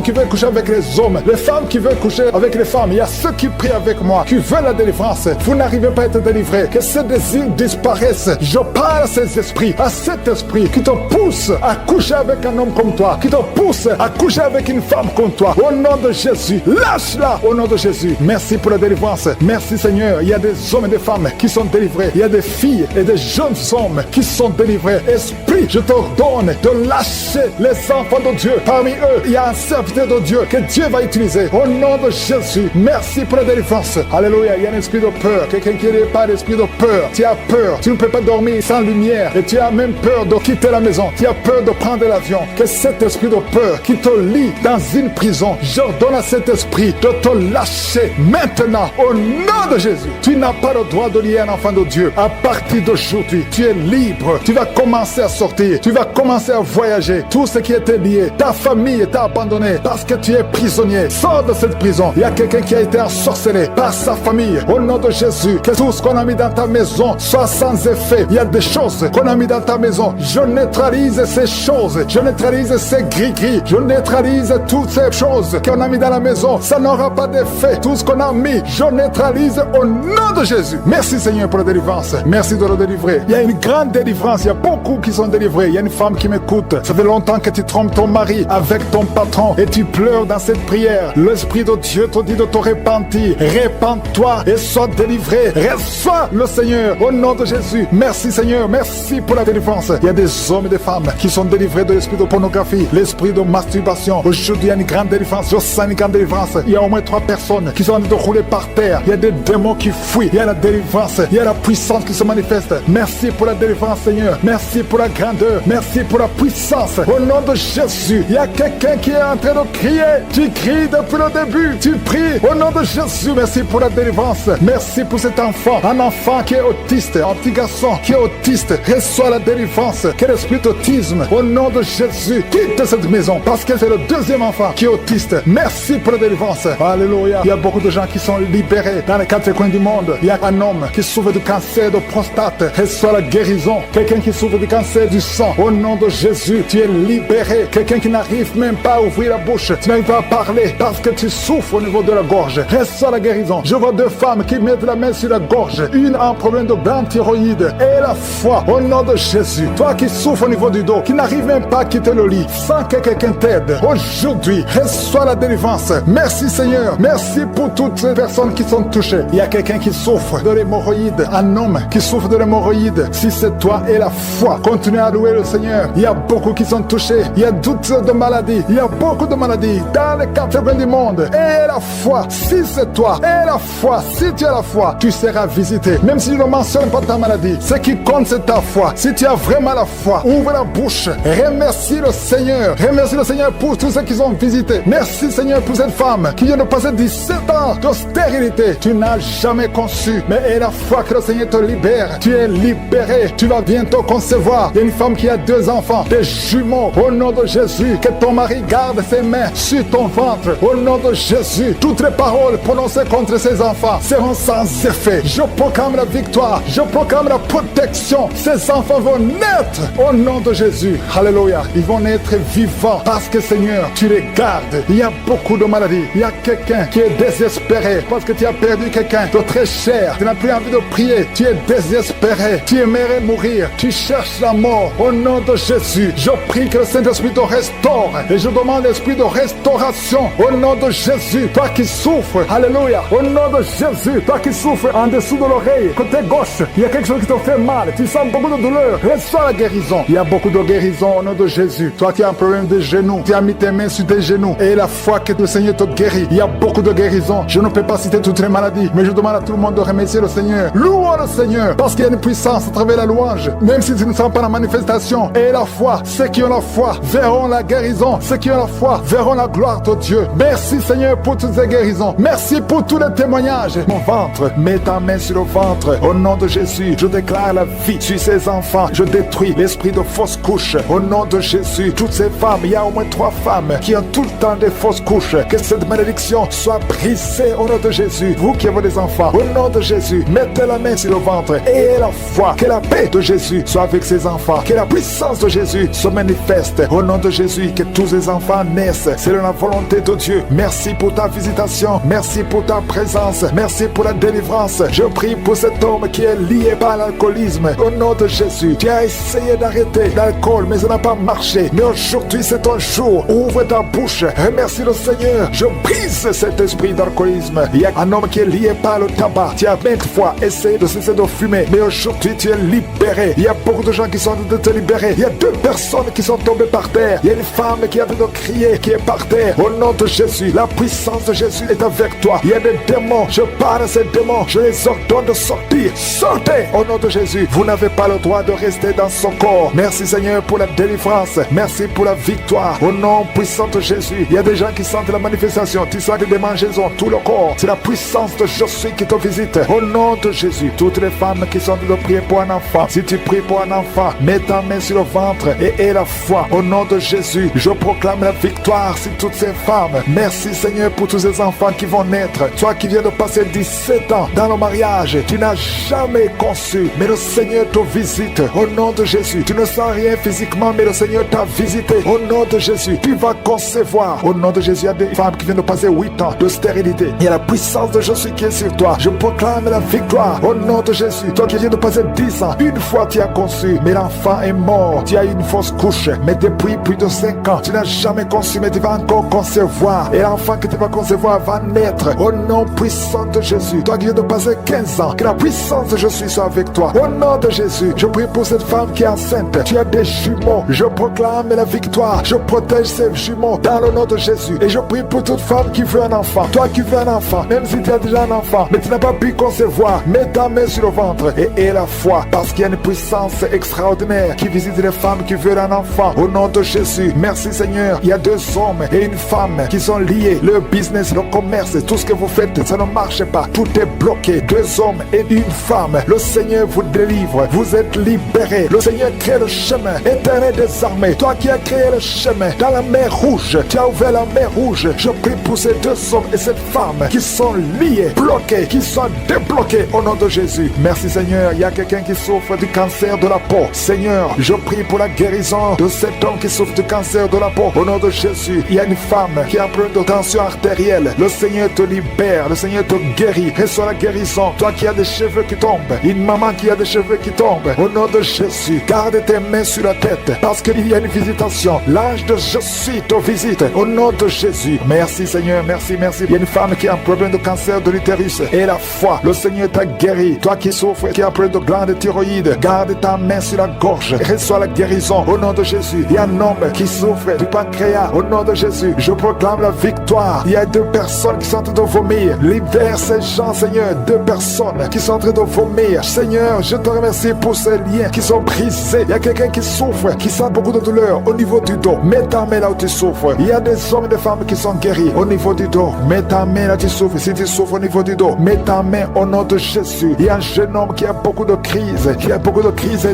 qui veulent coucher avec les hommes, les femmes qui veulent coucher avec les femmes. Il y a ceux qui prient avec moi, qui veulent la délivrance. Vous n'arrivez pas à être délivré. Que ces désirs disparaissent. Je parle à ces esprits, à cet esprit qui te pousse à coucher avec un homme comme toi, qui te pousse à coucher avec une femme comme toi. Au nom de Jésus, lâche-la au nom de Jésus. Merci pour la délivrance. Merci Seigneur. Il y a des hommes et des femmes qui sont délivrés. Il y a des filles et des jeunes hommes qui sont délivrés. Esprit, je t'ordonne de lâcher les enfants de Dieu. Parmi eux, il y a un serviteur de Dieu que Dieu va utiliser. Au nom de Jésus, merci pour la délivrance. Alléluia. Il y a un esprit de peur. Quelqu'un qui n'est pas l'esprit de peur. Tu as peur. Tu ne peux pas dormir sans lumière. Et tu as même peur de quitter la maison. Tu as peur de prendre l'avion. Que cet esprit de peur qui te lie dans une prison, j'ordonne à cet esprit de te lâcher maintenant. Au nom de Jésus. Tu n'as pas le droit de lier un enfant de Dieu. À partir d'aujourd'hui, tu es libre. Tu vas commencer à sortir. Tu vas commencer à voyager. Tout ce qui était lié, ta famille t'a abandonné parce que tu es prisonnier. Sors de cette prison. Il y a quelqu'un qui a été ensorcelé par sa famille. Au nom de Jésus, que tout ce qu'on a mis dans ta maison soit sans effet. Il y a des choses qu'on a mis dans ta maison. Je neutralise ces choses. Je neutralise ces gris-gris. Je neutralise toutes ces choses qu'on a mis dans la maison. Ça n'aura pas d'effet. Tout ce qu'on a mis, je neutralise au nom de Jésus. Merci Seigneur pour la délivrance. Merci de le délivrer. Il y a une grande délivrance. Il y a beaucoup qui sont délivrés. Il y a une femme qui m'écoute. Ça fait longtemps que tu trompes ton mari avec ton patron et tu pleures dans cette prière. L'Esprit de Dieu te dit de te repentir. Répands-toi et sois délivré. Reçois le Seigneur au nom de Jésus. Merci Seigneur. Merci pour la délivrance. Il y a des hommes et des femmes qui sont délivrés de l'esprit de pornographie, l'esprit de masturbation. Aujourd'hui, il y a une grande délivrance. Je sens une grande délivrance. Il y a au moins 3 personnes qui sont en train de rouler par terre. Il y a des démons qui fuient. Il y a la délivrance. Il y a la puissance qui se manifeste. Merci pour la délivrance, Seigneur. Merci pour la grandeur. Merci pour la puissance. Au nom de Jésus, il y a quelqu'un qui est en train de crier. Tu cries depuis le début. Tu pries au nom de Jésus. Merci pour la délivrance. Merci pour cet enfant. Un enfant qui est autiste. Un petit garçon qui est autiste. Reçois la délivrance. Quel esprit d'autisme. Au nom de Jésus, quitte cette maison parce que c'est le deuxième enfant qui est autiste. Merci pour la délivrance. Alléluia. Il y a beaucoup de gens qui sont libérés dans les 4 coins du monde. Il y a un homme qui souffre du cancer de prostate. Reçois la guérison. Quelqu'un qui souffre du cancer du sang. Au nom de Jésus, tu es libéré. Quelqu'un qui n'arrive même pas à ouvrir la bouche. Tu n'arrives pas à parler parce que tu souffres au niveau de la gorge. Reçois la guérison. Je vois 2 femmes qui mettent la main sur la gorge. Une a un problème de glande thyroïde et la foi. Au nom de Jésus. Toi qui souffres au niveau du dos, qui n'arrive même pas à quitter le lit, sans que quelqu'un t'aide. Aujourd'hui, reçois la délivrance. Merci Seigneur. Merci pour toutes ces personnes qui sont touchées. Il y a quelqu'un qui souffre de l'hémorroïde. Un homme qui souffre de l'hémorroïde. Si c'est toi et la foi, continue à louer le Seigneur. Il y a beaucoup qui sont touchés. Il y a toutes sortes de maladies. Il y a beaucoup de maladies dans les 4 coins du monde. Et la foi, si c'est toi et la foi, si tu as la foi, tu seras visité. Même si je ne mentionne pas ta maladie, ce qui compte c'est ta foi. Si tu as vraiment la foi, ouvre la bouche. Remercie le Seigneur. Remercie le Seigneur pour tous ceux qui ont visité. Merci Seigneur pour cette femme qui vient de passer 17 ans de stérilité. Tu n'as jamais conçu. Mais et la foi que le Seigneur te libère. Tu es libéré. Tu vas bientôt concevoir. Il y a une femme qui a 2 enfants, des jumeaux. Au nom de Jésus, que ton mari garde ses mains sur ton ventre. Au nom de Jésus, toutes les paroles prononcées contre ses enfants seront sans effet. Je proclame la victoire. Je proclame la protection. Ces enfants vont naître au nom de Jésus. Alléluia. Ils vont naître vivants parce que Seigneur, tu les gardes. Il y a beaucoup de maladies. Il y a quelqu'un qui est désespéré parce que tu as perdu quelqu'un de très cher. Tu n'as plus envie de prier. Tu es désespéré. Tu aimerais mourir. Tu cherches la mort. Au nom de Jésus, je prie que le Saint-Esprit te restaure. Et je demande l'esprit de restauration. Au nom de Jésus, toi qui souffres. Alléluia. Au nom de Jésus, toi qui souffres en dessous de l'oreille, côté gauche, il y a quelque chose qui te fait mal. Tu sens beaucoup de douleur. Reçois la guérison. Il y a beaucoup de guérison au nom de Jésus. Toi qui as un problème de genoux, tu as mis tes mains sur tes genoux. Et la foi que le Seigneur te guérit. Il y a beaucoup de guérison. Je ne peux pas citer toutes les maladies, mais je demande à tout le monde de remercier le Seigneur. Louons le Seigneur, parce qu'il y a une puissance à travers la louange. Même si tu ne sens pas la manifestation. Et la foi, ceux qui ont la foi verront la guérison. Ceux qui ont la foi verront la gloire de Dieu. Merci Seigneur pour toutes ces guérisons. Merci pour tous les témoignages. Mon ventre, mets ta main sur le ventre. Au nom de Jésus, je déclare la vie sur ces enfants. Je détruis l'esprit de fausse couche. Au nom de Jésus, toutes ces femmes, il y a au moins 3 femmes qui ont tout le temps des fausses couches. Que cette malédiction soit brisée au nom de Jésus. Vous qui avez des enfants, au nom de Jésus, mettez la main sur le ventre et la foi. Que la paix de Jésus soit avec ces enfants. Que la puissance de Jésus se manifeste. Au nom de Jésus, que tous ces enfants naissent. C'est la volonté de Dieu. Merci pour ta visitation. Merci pour ta présence. Merci pour la délivrance. Je prie pour cet homme qui est lié par l'alcoolisme. Au nom de Jésus, tu as essayé d'arrêter l'alcool, mais ça n'a pas marché. Mais aujourd'hui, c'est ton jour. Ouvre ta bouche. Remercie le Seigneur. Je brise cet esprit d'alcoolisme. Il y a un homme qui est lié par le tabac. Tu as 20 fois essayé de cesser de fumer, mais aujourd'hui, tu es libéré. Il y a beaucoup de gens qui sont de te libérer. Il y a 2 personnes qui sont tombées par terre. Il y a une femme qui a envie de crier, qui est par terre. Au nom de Jésus, la puissance de Jésus est avec toi. Il y a des démons. Je parle à ces démons. Je les ordonne de sortir. Sortez au nom de Jésus. Vous n'avez pas le droit de rester dans son corps. Merci Seigneur pour la délivrance. Merci pour la victoire. Au nom puissant de Jésus. Il y a des gens qui sentent la manifestation. Tu sens des démangeaisons tout le corps. C'est la puissance de Jésus qui te visite. Au nom de Jésus. Toutes les femmes qui sont de prier pour un enfant. Si tu pries pour un enfant, mets ta main sur le ventre et aie la foi. Au nom de Jésus, je proclame la victoire sur toutes ces femmes. Merci Seigneur pour tous ces enfants qui vont naître. Toi qui viens de passer 17 ans dans le mariage, tu n'as jamais conçu. Mais le Seigneur te visite. Au nom de Jésus, tu ne sens rien physiquement, mais le Seigneur t'a visité. Au nom de Jésus, tu vas concevoir. Au nom de Jésus, il y a des femmes qui viennent de passer 8 ans de stérilité. Il y a la puissance de Jésus qui est sur toi. Je proclame la victoire. Au nom de Jésus, toi qui viens de passer 10 ans, une fois tu as conçu, mais l'enfant est mort. Tu as eu une fausse couche, mais depuis plus de 5 ans, tu n'as jamais conçu, mais tu vas encore concevoir. Et l'enfant que tu vas concevoir va naître. Au nom puissant de Jésus, toi qui viens de passer 15 ans, que la puissance de Jésus soit avec toi. Au nom de Jésus, je prie pour cette femme qui est enceinte. Tu as des jumeaux. Je proclame la victoire. Je protège ces jumeaux dans le nom de Jésus. Et je prie pour toute femme qui veut un enfant. Toi qui veux un enfant, même si tu as déjà un enfant, mais tu n'as pas pu concevoir, mets ta main sur le ventre et aie la foi, parce qu'il y a une puissance extraordinaire qui visite les femmes qui veulent un enfant. Au nom de Jésus, merci Seigneur. Il y a 2 hommes et une femme qui sont liés. Le business, le commerce, tout ce que vous faites, ça ne marche pas. Tout est bloqué. 2 hommes et une femme. Le Seigneur vous délivre. Vous êtes libérés. Le Seigneur crée le chemin. Éternel des armées, toi qui as créé le chemin dans la mer Rouge, tu as ouvert la mer Rouge. Je prie pour ces 2 hommes et cette femme qui sont liés, bloqués, qui sont débloqués au nom de Jésus. Merci Seigneur. Il y a quelqu'un qui souffre du cancer de la peau. Seigneur, je prie pour la guérison de cet homme qui souffre du cancer de la peau. Au nom de Jésus, il y a une femme qui a un problème de tension artérielle. Le Seigneur te libère, le Seigneur te guérit. Reçois la guérison. Toi qui as des cheveux qui tombent, une maman qui a des cheveux qui tombent, au nom de Jésus, garde tes mains sur la tête, parce qu'il y a une visitation. L'ange de Jésus te visite au nom de Jésus. Merci Seigneur, merci. Il y a une femme qui a un problème de cancer de l'utérus et la foi, le Seigneur t'a guéri. Toi qui souffres, qui a un problème de glande thyroïde, garde ta main sur la gorge, reçois la guérison au nom de Jésus. Il y a un homme qui souffre du pancréas, au nom de Jésus, je proclame la victoire. Il y a 2 personnes qui sont en train de vomir. Libère ces gens Seigneur, 2 personnes qui sont en train de vomir. Seigneur, je te remercie pour ces liens qui sont brisés. Il y a quelqu'un qui souffre, qui sent beaucoup de douleur au niveau du dos. Mets ta main là où tu souffres. Il y a des hommes et des femmes qui sont guéris au niveau du dos. Mets ta main là où tu souffres. Si tu souffres au niveau du dos, mets ta main au nom de Jésus. Il y a un jeune homme qui a beaucoup de crises,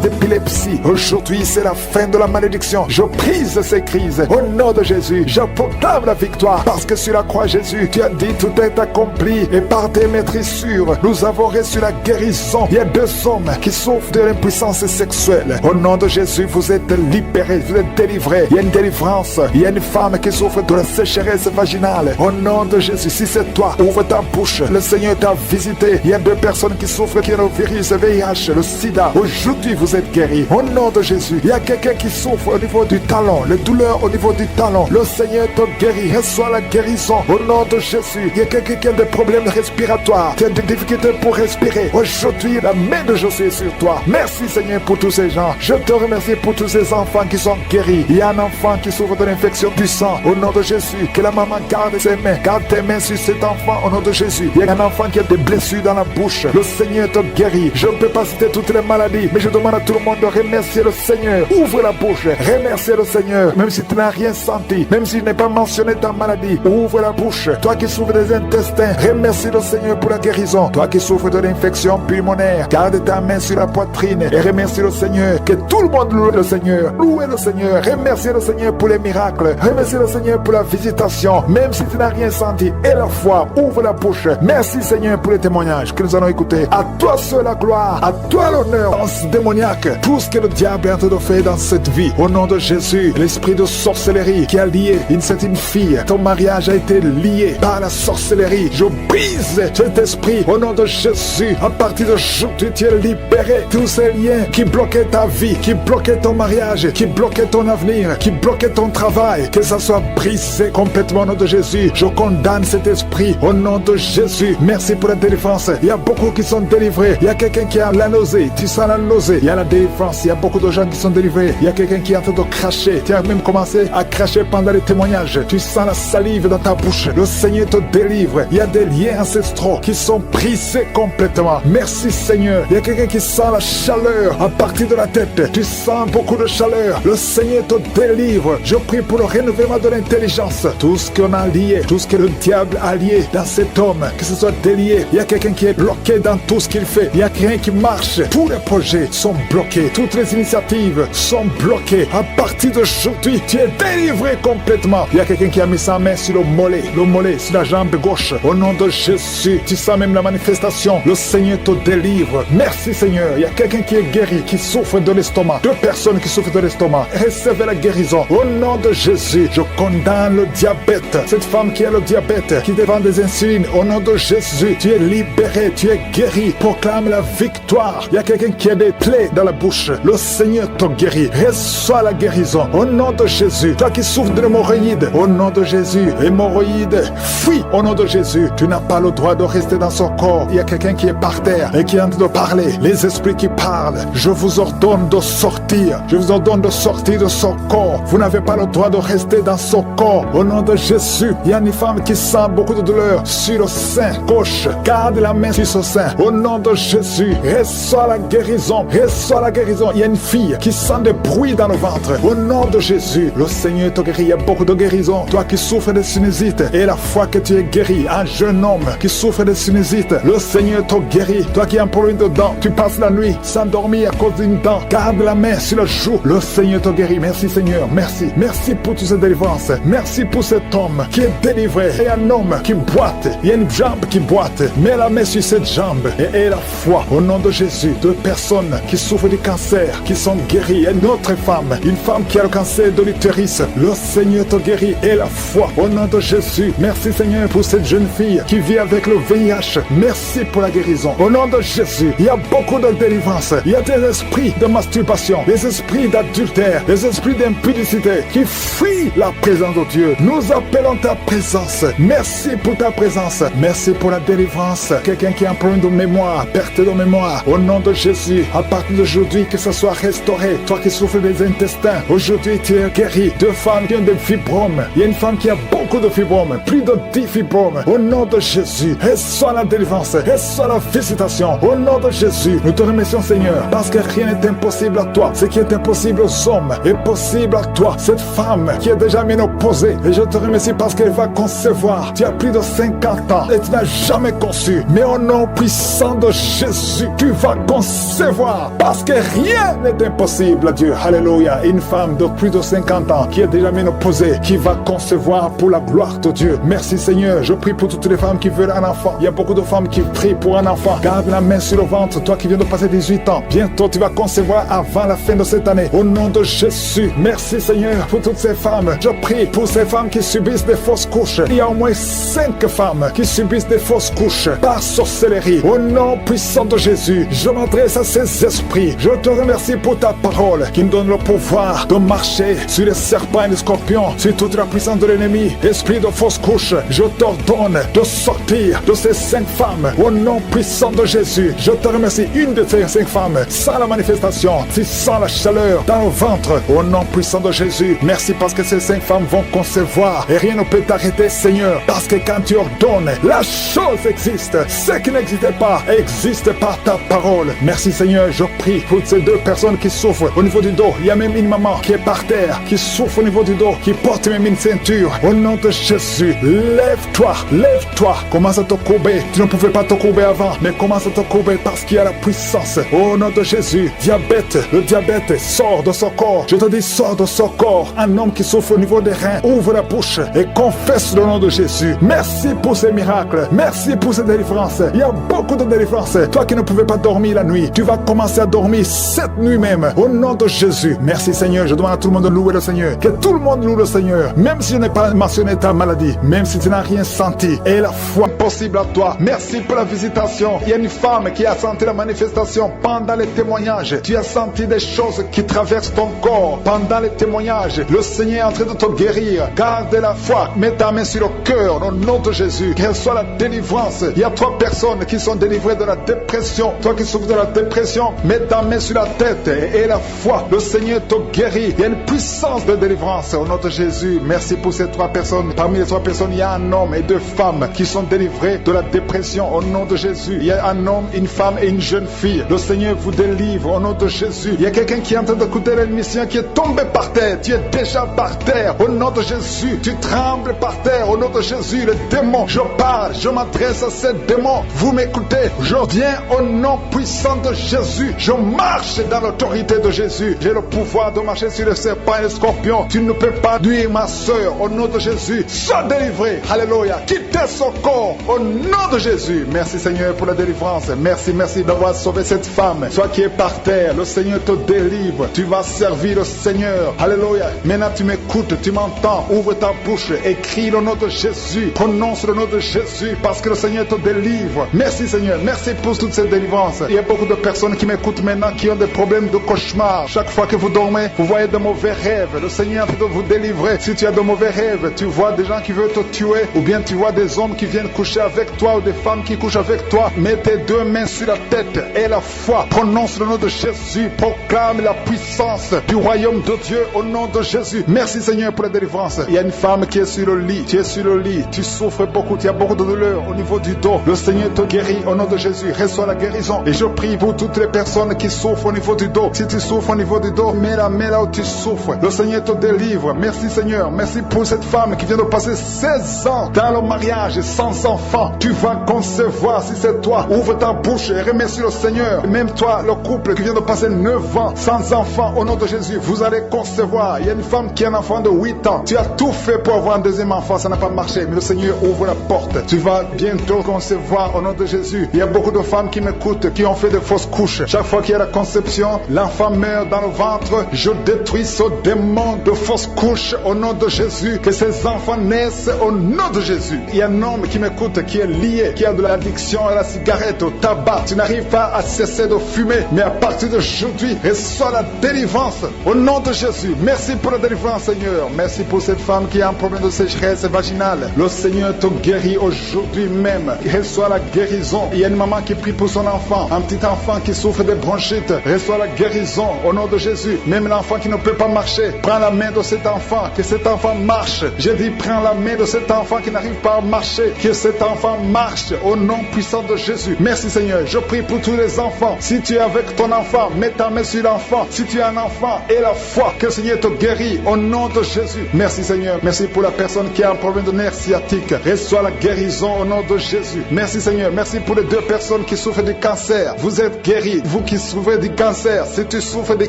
d'épilepsie. Aujourd'hui, c'est la fin de la malédiction. Je brise ces crises au nom de Jésus. Je proclame la victoire, parce que sur la croix, Jésus, tu as dit tout est accompli, et par tes maîtrissures, nous avons reçu la guérison. Il y a 2 hommes qui souffrent de l'impuissance sexuelle. Au nom de Jésus, vous êtes libérés, vous êtes délivrés. Il y a une délivrance. Il y a une femme qui souffre de la sécheresse vaginale. Au nom de Jésus, si c'est toi, ouvre ta bouche. Le Seigneur t'a visité. Il y a 2 personnes qui souffrent qui ont le virus VIH, le sida. Aujourd'hui, vous êtes guéris. Au nom de Jésus, il y a quelqu'un qui souffre au niveau du talon, les douleurs au niveau du talon. Le Seigneur te guérit. Reçois la guérison. Au nom de Jésus, il y a quelqu'un qui a des problèmes respiratoires. Tu as des difficultés pour respirer. Aujourd'hui, la main de Jésus est sur toi. Merci Seigneur pour tous ces gens. Je te remercie pour tous ces enfants qui sont guéris. Il y a un enfant qui souffre de l'infection du sang. Au nom de Jésus, que la maman garde ses mains. Garde tes mains sur cet enfant au nom de Jésus. Il y a un enfant qui a des blessures dans la bouche. Le Seigneur te guérit. Je ne peux pas citer toutes les maladies, mais je demande à tout le monde de remercier le Seigneur. Ouvre la bouche. Remercier le Seigneur. Même si tu n'as rien senti, même si je n'ai pas mentionné ta maladie, ouvre la bouche. Toi qui souffres des intestins, remercie le Seigneur pour la guérison. Toi qui souffres de l'infection pulmonaire, garde ta main sur la poitrine et remercie le Seigneur. Que tout le monde loue le Seigneur. Louez le Seigneur. Remerciez le Seigneur pour les miracles. Remerciez le Seigneur pour la visitation. Même si tu n'as rien senti, et la foi, ouvre la bouche. Merci Seigneur pour les témoignages que nous allons écouter. À toi seul la gloire, à toi l'honneur. Dans ce démoniaque, tout ce que le diable est en train de faire dans cette vie, au nom de Jésus, l'esprit de sorcellerie qui a lié une certaine fille, ton mariage a été lié par la sorcellerie. Je brise cet esprit au nom de Jésus. À partir d'aujourd'hui, tu es libéré. Tous ces liens qui bloquaient ta vie, qui bloquaient ton mariage, qui bloquaient ton avenir, qui bloquaient ton travail, que ça soit brisé complètement au nom de Jésus. Je condamne cet esprit au nom de Jésus. Merci pour la délivrance. Il y a beaucoup qui sont délivrés. Il y a quelqu'un qui a la nausée. Tu sens la nausée. Il y a la délivrance. Il y a beaucoup de gens qui sont délivrés. Il y a quelqu'un qui est en train de cracher. Tu as même commencé à cracher pendant les témoignages. Tu sens la salive dans ta bouche. Le Seigneur te délivre. Il y a des liens ancestraux qui sont brisés complètement. Merci Seigneur. Il y a quelqu'un qui sent la chaleur à partir de la tête. Tu sens beaucoup de chaleur. Le Seigneur te délivre. Je prie pour le renouvellement de l'intelligence. Tout ce qu'on a lié, tout ce que le diable a lié dans cet homme, que ce soit délié. Il y a quelqu'un qui est bloqué dans tout ce qu'il fait. Il y a rien qui marche. Tous les projets sont bloqués. Toutes les initiatives sont bloquées. À partir d'aujourd'hui, tu es délivré complètement. Il y a quelqu'un qui a mis sa main sur le mollet sur la jambe gauche. Au nom de Jésus, tu sens même la manifestation. Le Seigneur te délivre. Merci Seigneur. Il y a quelqu'un quelqu'un qui est guéri, qui souffre de l'estomac. 2 personnes qui souffrent de l'estomac. Recevez la guérison. Au nom de Jésus, je condamne le diabète. Cette femme qui a le diabète, qui dépend des insulines, au nom de Jésus, tu es libéré, tu es guéri. Proclame la victoire. Il y a quelqu'un qui a des plaies dans la bouche. Le Seigneur te guérit. Reçois la guérison. Au nom de Jésus. Toi qui souffres de l'hémorroïde, au nom de Jésus. Hémorroïde, fuis. Au nom de Jésus. Tu n'as pas le droit de rester dans son corps. Il y a quelqu'un qui est par terre et qui est en train de parler. Les esprits qui parlent. Je vous ordonne de sortir. Je vous ordonne de sortir de son corps. Vous n'avez pas le droit de rester dans son corps. Au nom de Jésus. Il y a une femme qui sent beaucoup de douleur sur le sein gauche. Garde la main sur son sein. Au nom de Jésus. Reçois la guérison. Reçois la guérison. Il y a une fille qui sent des bruits dans le ventre. Au nom de Jésus. Le Seigneur te guérit. Il y a beaucoup de guérison. Toi qui souffres de sinusite et la fois que tu es guéri, un jeune homme qui souffre de sinusite, le Seigneur te guérit. Toi qui as un problème de dents, tu passes la nuit sans dormir à cause d'une dent. Garde la main sur le joue. Le Seigneur te guérit. Merci Seigneur. Merci. Merci pour toutes ces délivrances. Merci pour cet homme qui est délivré. Et un homme qui boite. Il y a une jambe qui boite. Mets la main sur cette jambe et aie la foi. Au nom de Jésus, 2 personnes qui souffrent du cancer, qui sont guéries. Et une autre femme, une femme qui a le cancer de l'utérus. Le Seigneur te guérit. Et la foi. Au nom de Jésus. Merci Seigneur pour cette jeune fille qui vit avec le VIH. Merci pour la guérison. Au nom de Jésus, il y a beaucoup de délivrance. Il y a des esprits de masturbation, des esprits d'adultère, des esprits d'impudicité qui fuient la présence de Dieu. Nous appelons ta présence. Merci pour ta présence. Merci pour la délivrance. Quelqu'un qui a un problème de mémoire, perte de mémoire. Au nom de Jésus, à partir d'aujourd'hui, que ce soit restauré. Toi qui souffres des intestins, aujourd'hui tu es guéri. 2 femmes qui ont des fibromes. Il y a une femme qui a beaucoup de fibromes, plus de 10 fibromes. Au nom de Jésus, reçois la délivrance, reçois la visitation. Au nom de Jésus, nous te remercions Seigneur, parce que rien n'est impossible à toi. Ce qui est impossible aux hommes est possible à toi. Cette femme qui est déjà ménopausée, et je te remercie parce qu'elle va concevoir. Tu as plus de 50 ans et tu n'as jamais conçu. Mais au nom puissant de Jésus, tu vas concevoir, parce que rien n'est impossible à Dieu. Alléluia. Une femme de plus de 50 ans qui est déjà ménopausée, qui va concevoir pour la gloire de Dieu. Merci Seigneur. Je prie pour toutes les femmes qui veulent un enfant. Il y a beaucoup de femmes qui prient pour un enfant. Garde la main sur le ventre. Toi qui viens de passer 18 ans, bientôt tu vas concevoir avant la fin de cette année. Au nom de Jésus. Merci Seigneur pour toutes ces femmes. Je prie pour ces femmes qui subissent des fausses couches. Il y a au moins 5 femmes qui subissent des fausses couches par sorcellerie. Au nom puissant de Jésus, je m'adresse à ces esprits. Je te remercie pour ta parole qui nous donne le pouvoir de marcher sur les serpents et les scorpions, sur toute la puissance de l'ennemi. Esprit de fausse couche, je t'ordonne de sortir de ces 5 femmes. Au nom puissant de Jésus, je te remercie. Une de ces 5 femmes, sans la manifestation, tu sens la chaleur dans le ventre. Au nom puissant de Jésus, merci parce que ces 5 femmes vont concevoir et rien ne peut t'arrêter Seigneur, parce que quand tu ordonnes, la chose existe. Ce qui n'existait pas existe par ta parole. Merci Seigneur, je prie pour ces 2 personnes qui souffrent au niveau du dos. Il y a même une maman qui est par terre, qui souffre au niveau du dos, qui porte même une ceinture. Au nom de Jésus, lève-toi, lève-toi. Commence à te courber. Tu ne pouvais pas te courber avant, mais commence à te courber parce qu'il y a la puissance. Au nom de Jésus, diabète, le diabète sort de son corps. Je te dis, sort de son corps. Un homme qui souffre au niveau des reins, ouvre la bouche et confesse le nom de Jésus. Merci pour ces miracles. Merci pour ces délivrances. Il y a beaucoup de délivrances. Toi qui ne pouvais pas dormir la nuit, tu vas commencer à dormir cette nuit même. Au nom de Jésus. Merci Seigneur. Je demande à tout le monde de louer le Seigneur. Que tout le monde loue le Seigneur. Même si je n'ai pas mentionné ta maladie, même si tu n'as rien senti, et la foi possible à toi. Merci pour la visitation. Il y a une femme qui a senti la manifestation pendant les témoignages. Tu as senti des choses qui traversent ton corps pendant les témoignages. Le Seigneur est en train de te guérir. Garde la foi. Mets ta main sur le cœur au nom de Jésus. Qu'elle soit la délivrance. Il y a 3 personnes qui sont délivrées de la dépression. Toi qui souffres de la dépression, mets ta main sur la tête et la foi. Le Seigneur te guérit. Il y a une puissance de délivrance au nom de Jésus. Merci pour ces 3 personnes. Parmi les 3 personnes, il y a un homme et 2 femmes qui sont délivrés de la dépression au nom de Jésus. Il y a un homme, une femme et une jeune fille. Le Seigneur vous délivre au nom de Jésus. Il y a quelqu'un qui est en train d'écouter l'émission qui est tombé par terre. Tu es déjà par terre au nom de Jésus. Tu trembles par terre au nom de Jésus. Le démon, je parle, je m'adresse à ces démons. Vous m'écoutez. Je viens au nom puissant de Jésus. Je marche dans l'autorité de Jésus. J'ai le pouvoir de marcher sur les serpents et les scorpions. Tu ne peux pas nuire ma soeur au nom de Jésus. Sois délivré. Alléluia. Quittez son corps au nom de Jésus. Merci Seigneur pour la délivrance. Merci d'avoir sauvé cette femme. femme, toi qui es par terre, le Seigneur te délivre. Tu vas servir le Seigneur. Alléluia. Maintenant tu m'écoutes, tu m'entends. Ouvre ta bouche et crie le nom de Jésus. Prononce le nom de Jésus parce que le Seigneur te délivre. Merci Seigneur. Merci pour toute cette délivrance. Il y a beaucoup de personnes qui m'écoutent maintenant qui ont des problèmes de cauchemar. Chaque fois que vous dormez, vous voyez de mauvais rêves. Le Seigneur veut vous délivrer. Si tu as de mauvais rêves, tu vois des gens qui veulent te tuer ou bien tu vois des hommes qui viennent coucher avec toi ou des femmes qui couchent avec toi, mets tes deux mains sur la tête et la foi. Prononce le nom de Jésus. Proclame la puissance du royaume de Dieu au nom de Jésus. Merci Seigneur pour la délivrance. Il y a une femme qui est sur le lit. Tu es sur le lit. Tu souffres beaucoup. Tu as beaucoup de douleur au niveau du dos. Le Seigneur te guérit au nom de Jésus. Reçois la guérison. Et je prie pour toutes les personnes qui souffrent au niveau du dos. Si tu souffres au niveau du dos, mets la main là où tu souffres. Le Seigneur te délivre. Merci Seigneur. Merci pour cette femme qui vient de passer 16 ans dans le mariage sans enfant. Tu vas concevoir si c'est toi. Ouvre ta bouche et remercie le Seigneur. Même toi, le couple qui vient de passer 9 ans sans enfant, au nom de Jésus, vous allez concevoir. Il y a une femme qui a un enfant de 8 ans. Tu as tout fait pour avoir un deuxième enfant, ça n'a pas marché. Mais le Seigneur ouvre la porte. Tu vas bientôt concevoir au nom de Jésus. Il y a beaucoup de femmes qui m'écoutent, qui ont fait de fausses couches. Chaque fois qu'il y a la conception, l'enfant meurt dans le ventre. Je détruis ce démon de fausses couches au nom de Jésus. Que ces enfants naissent au nom de Jésus. Il y a un homme qui m'écoute, qui est lié, qui a de l'addiction à la cigarette, au tabac. Tu n'arrives pas à cesser de fumer. Mais à partir d'aujourd'hui, reçois la délivrance au nom de Jésus. Merci pour la délivrance, Seigneur. Merci pour cette femme qui a un problème de sécheresse vaginale. Le Seigneur te guérit aujourd'hui même. Reçois la guérison. Il y a une maman qui prie pour son enfant, un petit enfant qui souffre de bronchite. Reçois la guérison au nom de Jésus. Même l'enfant qui ne peut pas marcher, prends la main de cet enfant, que cet enfant marche. J'ai dit, prends la main de cet enfant qui n'arrive pas à marcher, que cet enfant marche au nom puissant de Jésus. Merci Seigneur. Je prie pour tous les enfants. Si tu es avec ton enfant, mets ta main sur l'enfant. Si tu es un enfant, et la foi, que le Seigneur te guérit au nom de Jésus. Merci Seigneur. Merci pour la personne qui a un problème de nerf sciatique. Reçois la guérison au nom de Jésus. Merci Seigneur. Merci pour les 2 personnes qui souffrent du cancer. Vous êtes guéris. Vous qui souffrez du cancer, si tu souffres du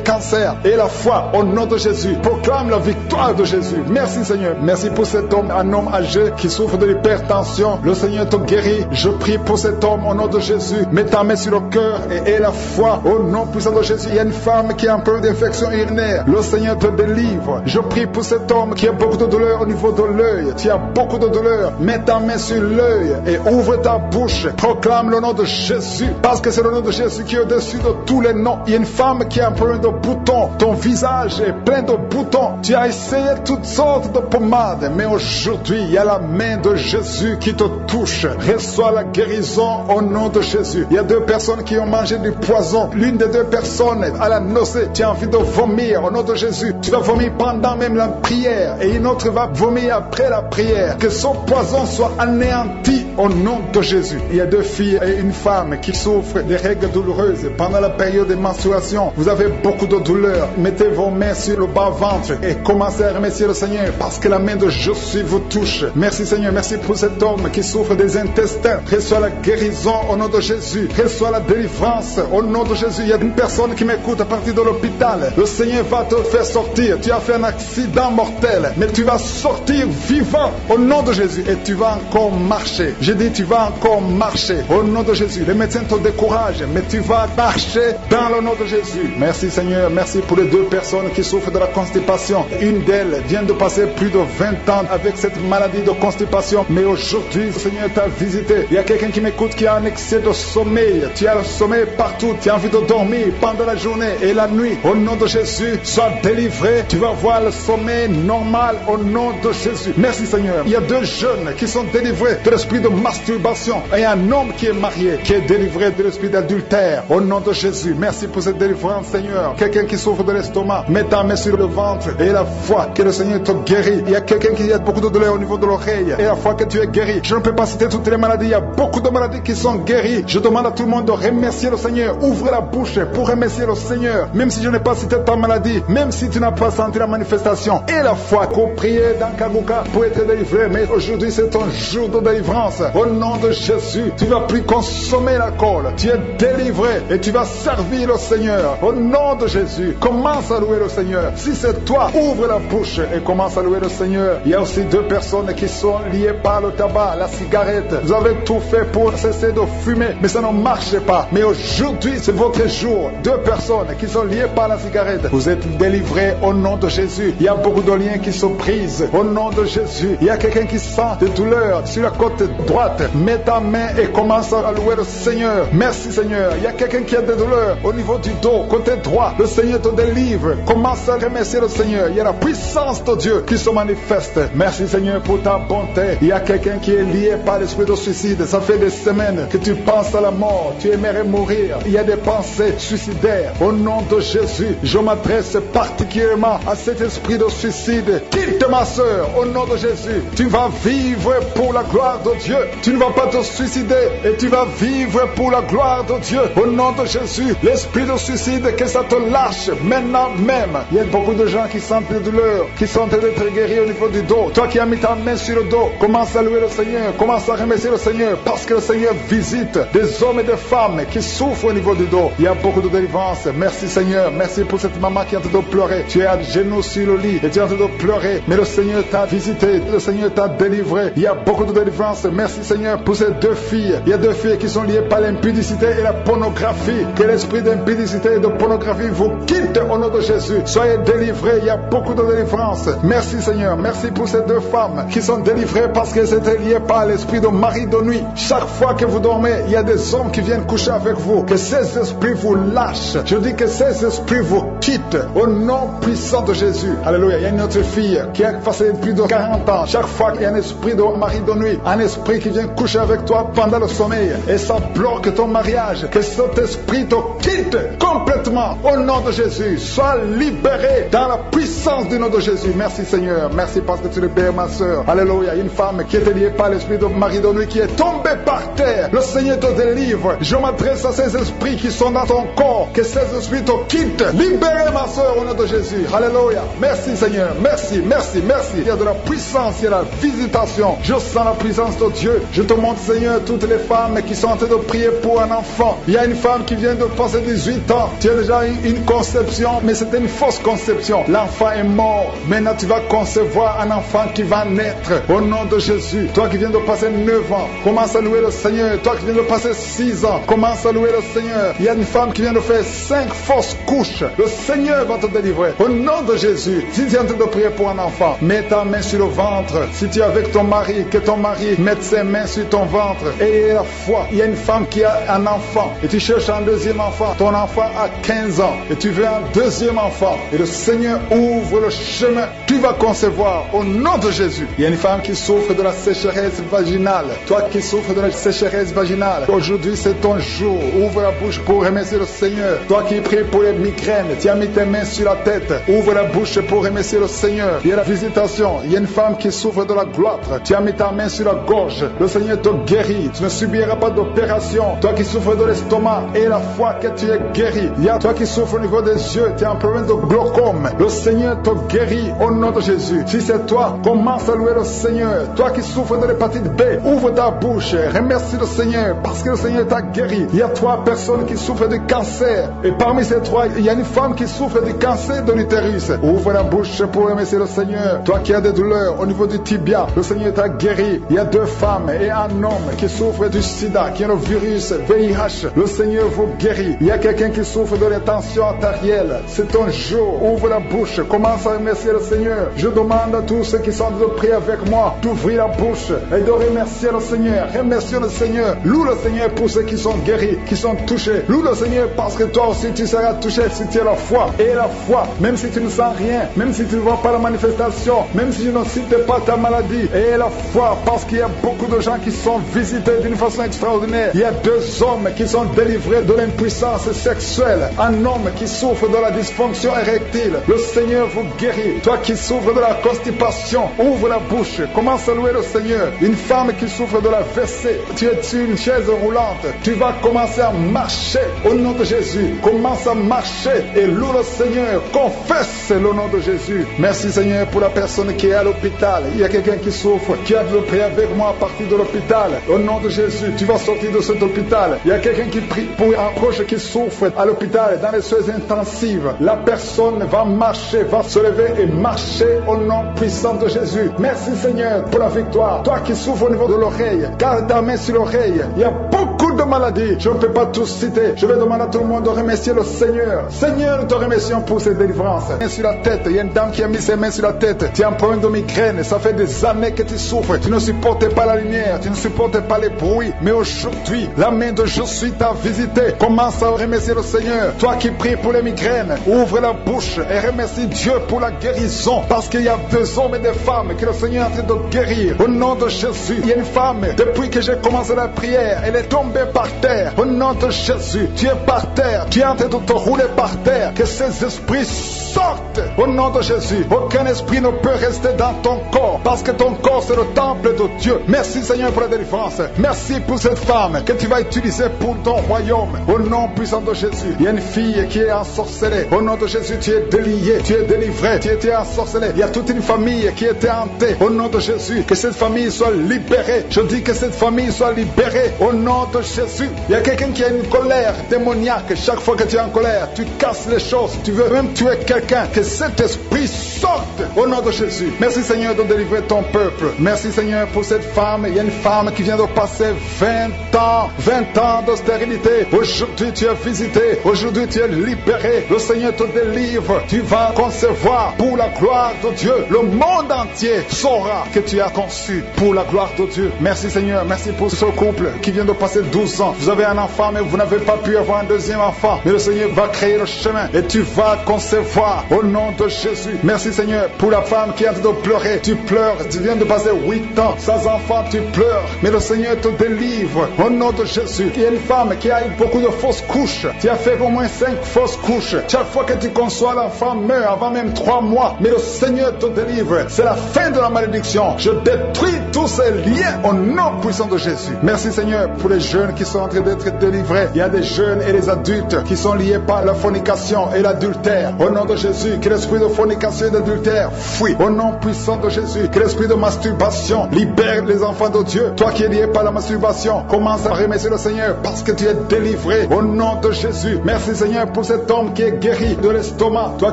cancer, et la foi au nom de Jésus. Proclame la victoire de Jésus. Merci Seigneur. Merci pour cet homme, un homme âgé qui souffre de l'hypertension. Le Seigneur te guérit. Je prie pour cet homme au nom de Jésus. Mets ta main sur le cœur et aie la foi au nom puissant de Jésus. Il y a une femme qui a un peu d'infection urinaire. Le Seigneur te délivre. Je prie pour cet homme qui a beaucoup de douleur au niveau de l'œil. Tu as beaucoup de douleur. Mets ta main sur l'œil et ouvre ta bouche. Proclame le nom de Jésus. Parce que c'est le nom de Jésus qui est au-dessus de tous les noms. Il y a une femme qui a un problème de boutons. Ton visage est plein de boutons. Tu as essayé toutes sortes de pommades. Mais aujourd'hui, il y a la main de Jésus qui te touche. Reçois la guérison au nom de Jésus. Il y a 2 personnes qui ont mangé du poison. L'une des 2 personnes à la nausée. Tu as envie de vomir au nom de Jésus. Tu vas vomir pendant même la prière. Et une autre va vomir après la prière. Que son poison soit anéanti au nom de Jésus. Il y a 2 filles et une femme qui souffrent des règles douloureuses pendant la période de menstruation. Vous avez beaucoup de douleur. Mettez vos mains sur le bas-ventre et commencez à remercier le Seigneur parce que la main de Jésus vous touche. Merci Seigneur. Merci pour cet homme qui souffre des intestins. Reçois la guérison au nom de Jésus. Reçois la délivrance au nom de Jésus. Il y a une personne qui m'écoute à partir de l'hôpital. Le Seigneur va te faire sortir. Tu as fait un accident mortel, mais tu vas sortir vivant au nom de Jésus et tu vas encore marcher. J'ai dit tu vas encore marcher au nom de Jésus. Les médecins te découragent, mais tu vas marcher dans le nom de Jésus. Merci Seigneur. Merci pour les 2 personnes qui souffrent de la constipation. Une d'elles vient de passer plus de 20 ans avec cette maladie de constipation, mais aujourd'hui le Seigneur t'a visité. Il y a quelqu'un qui m'écoute qui a un excès de sommeil. Tu as le sommeil partout. Tu as envie de dormir pendant la journée et la nuit. Au nom de Jésus, sois délivré. Tu vas voir le sommeil normal au nom de Jésus. Merci Seigneur. Il y a 2 jeunes qui sont délivrés de l'esprit de masturbation et un homme qui est marié qui est délivré de l'esprit d'adultère au nom de Jésus. Merci pour cette délivrance Seigneur. Quelqu'un qui souffre de l'estomac, mets ta main sur le ventre et la foi que le Seigneur te guérit. Il y a quelqu'un qui a beaucoup de douleur au niveau de l'oreille et la foi que tu es guéri. Je ne peux pas citer toutes les maladies. Il y a beaucoup de maladies qui sont guéries. Je demande à tout le monde de remercier le Seigneur. Ouvre la bouche pour remercier le Seigneur. Même si je n'ai pas cité ta maladie, même si tu n'as pas senti la manifestation et la foi qu'on priait dans Kanguka pour être délivré. Mais aujourd'hui c'est ton jour de délivrance. Au nom de Jésus, tu vas plus consommer l'alcool. Tu es délivré et tu vas servir le Seigneur. Au nom de Jésus, commence à louer le Seigneur. Si c'est toi, ouvre la bouche et commence à louer le Seigneur. Il y a aussi 2 personnes qui sont liées par le tabac, la cigarette. Vous avez tout fait pour cesser de fumer, mais ça ne marche pas. Mais aujourd'hui, Aujourd'hui, c'est votre jour. 2 personnes qui sont liées par la cigarette, vous êtes délivrés au nom de Jésus. Il y a beaucoup de liens qui sont pris au nom de Jésus. Il y a quelqu'un qui sent des douleurs sur la côte droite. Mets ta main et commence à louer le Seigneur. Merci Seigneur. Il y a quelqu'un qui a des douleurs au niveau du dos, côté droit. Le Seigneur te délivre. Commence à remercier le Seigneur. Il y a la puissance de Dieu qui se manifeste. Merci Seigneur pour ta bonté. Il y a quelqu'un qui est lié par l'esprit de suicide. Ça fait des semaines que tu penses à la mort. Tu aimerais mourir. Il y a des pensées suicidaires. Au nom de Jésus, je m'adresse particulièrement à cet esprit de suicide. Quitte ma soeur, au nom de Jésus. Tu vas vivre pour la gloire de Dieu. Tu ne vas pas te suicider et tu vas vivre pour la gloire de Dieu. Au nom de Jésus, l'esprit de suicide, que ça te lâche maintenant même. Il y a beaucoup de gens qui sentent des douleurs, qui sont en train d'être guéris au niveau du dos. Toi qui as mis ta main sur le dos, commence à louer le Seigneur, commence à remercier le Seigneur, parce que le Seigneur visite des hommes et des femmes qui souffrent au niveau du dos. Il y a beaucoup de délivrance. Merci Seigneur, merci pour cette maman qui est en train de pleurer. Tu es à genoux sur le lit et tu es en train de pleurer, mais le Seigneur t'a visité, le Seigneur t'a délivré. Il y a beaucoup de délivrance. Merci Seigneur pour ces 2 filles. Il y a 2 filles qui sont liées par l'impudicité et la pornographie. Que l'esprit d'impudicité et de pornographie vous quitte au nom de Jésus. Soyez délivrés. Il y a beaucoup de délivrance. Merci Seigneur. Merci pour ces 2 femmes qui sont délivrées parce qu'elles étaient liées par l'esprit de mari de nuit. Chaque fois que vous dormez, il y a des hommes qui viennent coucher avec vous. Que ces esprits vous lâchent. Je dis que ces esprits vous quittent au nom puissant de Jésus. Alléluia. Il y a une autre fille qui a passé plus de 40 ans. Chaque fois qu'il y a un esprit de mari de nuit, un esprit qui vient coucher avec toi pendant le sommeil et ça bloque ton mariage, que cet esprit te quitte complètement au nom de Jésus. Sois libéré dans la puissance du nom de Jésus. Merci Seigneur. Merci parce que tu libères ma soeur. Alléluia. Il y a une femme qui était liée par l'esprit de mari de nuit qui est tombée par terre. Le Seigneur te délivre. Je m'adresse à ces esprits qui sont dans ton corps. Que ces esprits te quittent. Libérez ma soeur au nom de Jésus. Alléluia. Merci Seigneur. Merci, merci, merci. Il y a de la puissance, il y a la visitation. Je sens la puissance de Dieu. Je te montre Seigneur toutes les femmes qui sont en train de prier pour un enfant. Il y a une femme qui vient de passer 18 ans. Tu as déjà eu une conception, mais c'était une fausse conception. L'enfant est mort. Maintenant tu vas concevoir un enfant qui va naître au nom de Jésus. Toi qui viens de passer 9 ans, commence à louer le Seigneur. Toi qui viens de passer 6 ans, commence à louer le Seigneur. Il y a une femme qui vient de faire 5 fausses couches. Le Seigneur va te délivrer au nom de Jésus. Si tu es en train de prier pour un enfant, mets ta main sur le ventre. Si tu es avec ton mari, que ton mari mette ses mains sur ton ventre et la foi. Il y a une femme qui a un enfant et tu cherches un deuxième enfant. Ton enfant a 15 ans et tu veux un deuxième enfant et le Seigneur ouvre le chemin. Tu vas concevoir au nom de Jésus. Il y a une femme qui souffre de la sécheresse vaginale. Toi qui souffres de la sécheresse vaginale, aujourd'hui c'est ton jour. Ouvre la bouche pour remercier le Seigneur. Toi qui pries pour les migraines, tu as mis tes mains sur la tête. Ouvre la bouche pour remercier le Seigneur. Il y a la visitation. Il y a une femme qui souffre de la gloître. Tu as mis ta main sur la gorge. Le Seigneur te guérit. Tu ne subiras pas d'opération. Toi qui souffres de l'estomac et la foi que tu es guéri. Il y a toi qui souffres au niveau des yeux. Tu as un problème de glaucome. Le Seigneur te guérit au nom de Jésus. Si c'est toi, commence à louer le Seigneur. Toi qui souffres de l'hépatite B, ouvre ta bouche. Remercie le Seigneur parce que le Seigneur t'a guéri. Il y a 3 personnes qui souffrent de cancer. Et parmi ces 3, il y a une femme qui souffre du cancer de l'utérus. Ouvre la bouche pour remercier le Seigneur. Toi qui as des douleurs au niveau du tibia, le Seigneur t'a guéri. Il y a 2 femmes et un homme qui souffrent du sida, qui a le virus VIH. Le Seigneur vous guérit. Il y a quelqu'un qui souffre de la tension artérielle. C'est ton jour. Ouvre la bouche. Commence à remercier le Seigneur. Je demande à tous ceux qui sont de prier avec moi d'ouvrir la bouche et de remercier le Seigneur. Remercie le Seigneur. Loue le Seigneur pour ceux qui sont guéris, qui sont touchés. Loue le Seigneur parce que toi aussi tu seras touché si tu as la foi. Et la foi, même si tu ne sens rien, même si tu ne vois pas la manifestation, même si tu ne cites pas ta maladie. Et la foi parce qu'il y a beaucoup de gens qui sont visités d'une façon extraordinaire. Il y a 2 hommes qui sont délivrés de l'impuissance sexuelle. Un homme qui souffre de la dysfonction érectile. Le Seigneur vous guérit. Toi qui souffres de la constipation, ouvre la bouche. Commence à louer le Seigneur. Une femme qui souffre de la WC, tu es sur une chaise roulante. Tu vas commencer à marcher au nom de Jésus. Commence à marcher et loue le Seigneur. Confesse le nom de Jésus. Merci Seigneur pour la personne qui est à l'hôpital. Il y a quelqu'un qui souffre, qui a de prier avec moi à partir de l'hôpital. Au nom de Jésus, tu vas sortir de cet hôpital. Il y a quelqu'un qui prie pour un proche qui souffre à l'hôpital, dans les soins intensives. La personne va marcher, va se lever et marcher au nom puissant de Jésus. Merci Seigneur pour la victoire. Toi qui souffres au niveau de l'oreille, garde ta main sur l'oreille. Il y a beaucoup de maladies. Je ne peux pas tous citer. Je vais demander à tout le monde de remercier le Seigneur. Seigneur, nous te remercions pour cette délivrance. Main sur la tête. Il y a une dame qui a mis ses mains sur la tête. Tu as un problème de migraine. Ça fait des années que tu souffres. Tu ne supportes pas la lumière. Tu ne supportes pas les bruits. Mais aujourd'hui, la main de Jésus t'a visité. Commence à remercier le Seigneur. Toi qui pries pour les migraines, ouvre la bouche et remercie Dieu pour la guérison. Parce qu'il y a des hommes et des femmes que le Seigneur est en train de guérir. Au nom de Jésus, il y a une femme, depuis que j'ai commencé la prière, elle est tombée par terre. Au nom de Jésus, tu es par terre. Tu es en train de te rouler par terre. Que ces esprits sortent. Au nom de Jésus, aucun esprit ne peut rester dans ton corps. Parce que ton corps, c'est le temple de Dieu. Merci Seigneur pour la délivrance. Merci pour cette femme que tu vas utiliser pour ton royaume. Au nom puissant de Jésus, il y a une fille qui est ensorcelée. Au nom de Jésus, tu es délié, tu es délivré, tu étais ensorcelé. Il y a toute une famille qui était hantée. Au nom de Jésus, que cette famille soit libérée. Je dis que cette famille soit libérée. Au nom de Jésus, il y a quelqu'un qui a une colère démoniaque. Chaque fois que tu es en colère, tu casses les choses. Tu veux même tuer quelqu'un. Que cet esprit sorte. Au nom de Jésus. Merci Seigneur de délivrer ton peuple. Merci Seigneur pour cette femme. Il y a une femme qui vient de passer 20 ans de stérilité. Aujourd'hui tu es visité. Aujourd'hui tu es libéré. Le Seigneur te délivre. Tu vas concevoir pour la gloire de Dieu. Le monde entier saura que tu as conçu pour la gloire de Dieu. Merci Seigneur. Merci pour ce couple qui vient de passer 12 ans. Vous avez un enfant mais vous n'avez pas pu avoir un deuxième enfant. Mais le Seigneur va créer le chemin et tu vas concevoir au nom de Jésus. Merci Seigneur pour la femme qui est en train de pleurer. Tu pleures. Tu viens de passer 8 ans sans enfant. Tu pleures. Mais le Seigneur te délivre au nom de Jésus. Il y a une femme qui a eu beaucoup de fausses couches. Tu as fait au moins 5 fausses couches. Chaque fois que tu conçois, l'enfant meurt avant même 3 mois. Mais le Seigneur te délivre. C'est la fin de la malédiction. Je détruis tous ces liens au nom puissant de Jésus. Merci Seigneur pour les jeunes qui sont en train d'être délivrés. Il y a des jeunes et des adultes qui sont liés par la fornication et l'adultère. Au nom de Jésus, que l'esprit de fornication et d'adultère fuit. Au nom puissant de Jésus, que l'esprit de masturbation libère les enfants de Dieu. Toi qui es lié par la masturbation, commence à remercier le Seigneur parce que tu es délivré. Au nom de Jésus, merci Seigneur pour cet homme qui est guéri de l'estomac. Toi